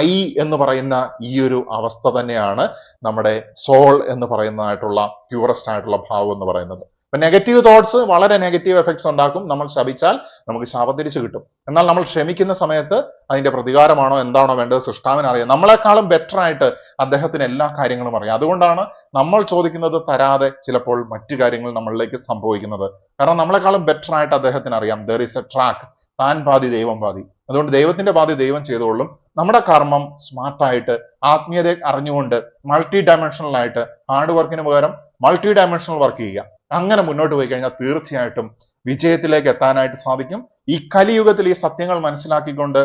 ഐ എന്ന് പറയുന്ന ഈ ഒരു അവസ്ഥ തന്നെയാണ് നമ്മുടെ സോൾ എന്ന് പറയുന്നതായിട്ടുള്ള പ്യൂറസ്റ്റ് ആയിട്ടുള്ള ഭാവം എന്ന് പറയുന്നത്. അപ്പൊ നെഗറ്റീവ് തോട്ട്സ് വളരെ നെഗറ്റീവ് എഫക്ട്സ് ഉണ്ടാക്കും. നമ്മൾ ശപിച്ചാൽ നമുക്ക് ശാപം തിരിച്ചു കിട്ടും. എന്നാൽ നമ്മൾ ക്ഷമിക്കുന്ന സമയത്ത് അതിന്റെ പ്രതികാരമാണോ എന്താണോ വേണ്ടത് സൃഷ്ടാവിന് അറിയാം. നമ്മളെക്കാളും ബെറ്റർ ആയിട്ട് അദ്ദേഹത്തിന് എല്ലാ കാര്യങ്ങളും അറിയാം. അതുകൊണ്ടാണ് നമ്മൾ ചോദിക്കുന്നത് തരാതെ ചിലപ്പോൾ മറ്റു കാര്യങ്ങൾ നമ്മളിലേക്ക് സംഭവിക്കുന്നത്. കാരണം നമ്മളെക്കാളും ബെറ്റർ ആയിട്ട് അദ്ദേഹത്തിന് അറിയാം. ദർ ഈസ് എ ട്രാക്ക്, താൻ പാതി ദൈവം പാതി. അതുകൊണ്ട് ദൈവത്തിന്റെ പാതി ദൈവം ചെയ്തോളും. നമ്മുടെ കർമ്മം സ്മാർട്ടായിട്ട്, ആത്മീയത അറിഞ്ഞുകൊണ്ട്, മൾട്ടി ഡയമെൻഷണൽ ആയിട്ട്, ഹാർഡ് വർക്കിന് പകരം മൾട്ടി ഡയമെൻഷണൽ വർക്ക് ചെയ്യുക. അങ്ങനെ മുന്നോട്ട് പോയി കഴിഞ്ഞാൽ തീർച്ചയായിട്ടും വിജയത്തിലേക്ക് എത്താനായിട്ട് സാധിക്കും. ഈ കലിയുഗത്തിൽ ഈ സത്യങ്ങൾ മനസ്സിലാക്കിക്കൊണ്ട്,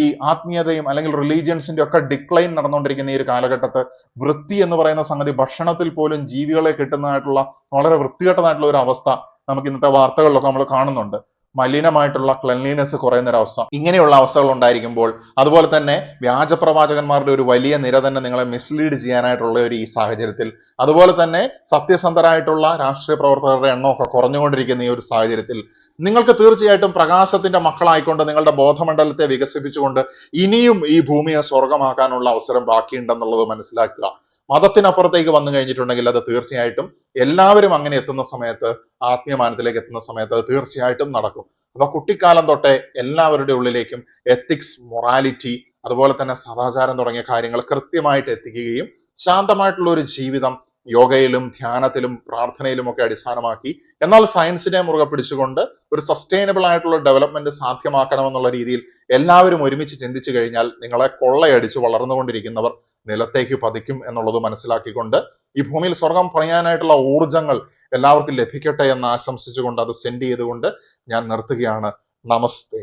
ഈ ആത്മീയതയും അല്ലെങ്കിൽ റിലീജിയൻസിന്റെ ഒക്കെ ഡിക്ലൈൻ നടന്നുകൊണ്ടിരിക്കുന്ന ഈ ഒരു കാലഘട്ടത്ത്, വൃത്തി എന്ന് പറയുന്ന സംഗതി, ഭക്ഷണത്തിൽ പോലും ജീവികളെ കിട്ടുന്നതായിട്ടുള്ള വളരെ വൃത്തികെട്ടതായിട്ടുള്ള ഒരു അവസ്ഥ നമുക്ക് ഇന്നത്തെ വാർത്തകളിലൊക്കെ നമ്മൾ കാണുന്നുണ്ട്. മലിനമായിട്ടുള്ള ക്ലെൻലിനെസ് കുറയുന്ന ഒരു അവസ്ഥ, ഇങ്ങനെയുള്ള അവസ്ഥകൾ ഉണ്ടായിരിക്കുമ്പോൾ, അതുപോലെ തന്നെ വ്യാജ പ്രവാചകന്മാരുടെ ഒരു വലിയ നിര തന്നെ നിങ്ങളെ മിസ്ലീഡ് ചെയ്യാനായിട്ടുള്ള ഒരു ഈ സാഹചര്യത്തിൽ, അതുപോലെ തന്നെ സത്യസന്ധരായിട്ടുള്ള രാഷ്ട്രീയ പ്രവർത്തകരുടെ എണ്ണമൊക്കെ കുറഞ്ഞുകൊണ്ടിരിക്കുന്ന ഈ ഒരു സാഹചര്യത്തിൽ, നിങ്ങൾക്ക് തീർച്ചയായിട്ടും പ്രകാശത്തിന്റെ മക്കളായിക്കൊണ്ട് നിങ്ങളുടെ ബോധമണ്ഡലത്തെ വികസിപ്പിച്ചുകൊണ്ട് ഇനിയും ഈ ഭൂമിയെ സ്വർഗമാക്കാനുള്ള അവസരം ബാക്കിയുണ്ടെന്നുള്ളത് മനസ്സിലാക്കുക. മതത്തിനപ്പുറത്തേക്ക് വന്നു കഴിഞ്ഞിട്ടുണ്ടെങ്കിൽ അത് തീർച്ചയായിട്ടും എല്ലാവരും അങ്ങനെ എത്തുന്ന സമയത്ത്, ആത്മീയമാനത്തിലേക്ക് എത്തുന്ന സമയത്ത് അത് തീർച്ചയായിട്ടും നടക്കും. അപ്പൊ കുട്ടിക്കാലം തൊട്ടേ എല്ലാവരുടെ ഉള്ളിലേക്കും എത്തിക്സ്, മൊറാലിറ്റി, അതുപോലെ തന്നെ സദാചാരം തുടങ്ങിയ കാര്യങ്ങൾ കൃത്യമായിട്ട് എത്തിക്കുകയും ശാന്തമായിട്ടുള്ള ഒരു ജീവിതം യോഗയിലും ധ്യാനത്തിലും പ്രാർത്ഥനയിലും ഒക്കെ അടിസ്ഥാനമാക്കി എന്നാൽ സയൻസിനെ മുറുകെ പിടിച്ചുകൊണ്ട് ഒരു സസ്റ്റൈനബിൾ ആയിട്ടുള്ള ഡെവലപ്മെന്റ് സാധ്യമാക്കണമെന്നുള്ള രീതിയിൽ എല്ലാവരും ഒരുമിച്ച് ചിന്തിച്ചു കഴിഞ്ഞാൽ നിങ്ങളെ കൊള്ളയടിച്ച് വളർന്നുകൊണ്ടിരിക്കുന്നവർ നിലത്തേക്ക് പതിക്കും എന്നുള്ളത് മനസ്സിലാക്കിക്കൊണ്ട് ഈ ഭൂമിയിൽ സ്വർഗം പറയാനായിട്ടുള്ള ഊർജങ്ങൾ എല്ലാവർക്കും ലഭിക്കട്ടെ എന്ന് ആശംസിച്ചുകൊണ്ട് അത് സെൻഡ് ചെയ്തുകൊണ്ട് ഞാൻ നിർത്തുകയാണ്. നമസ്തേ.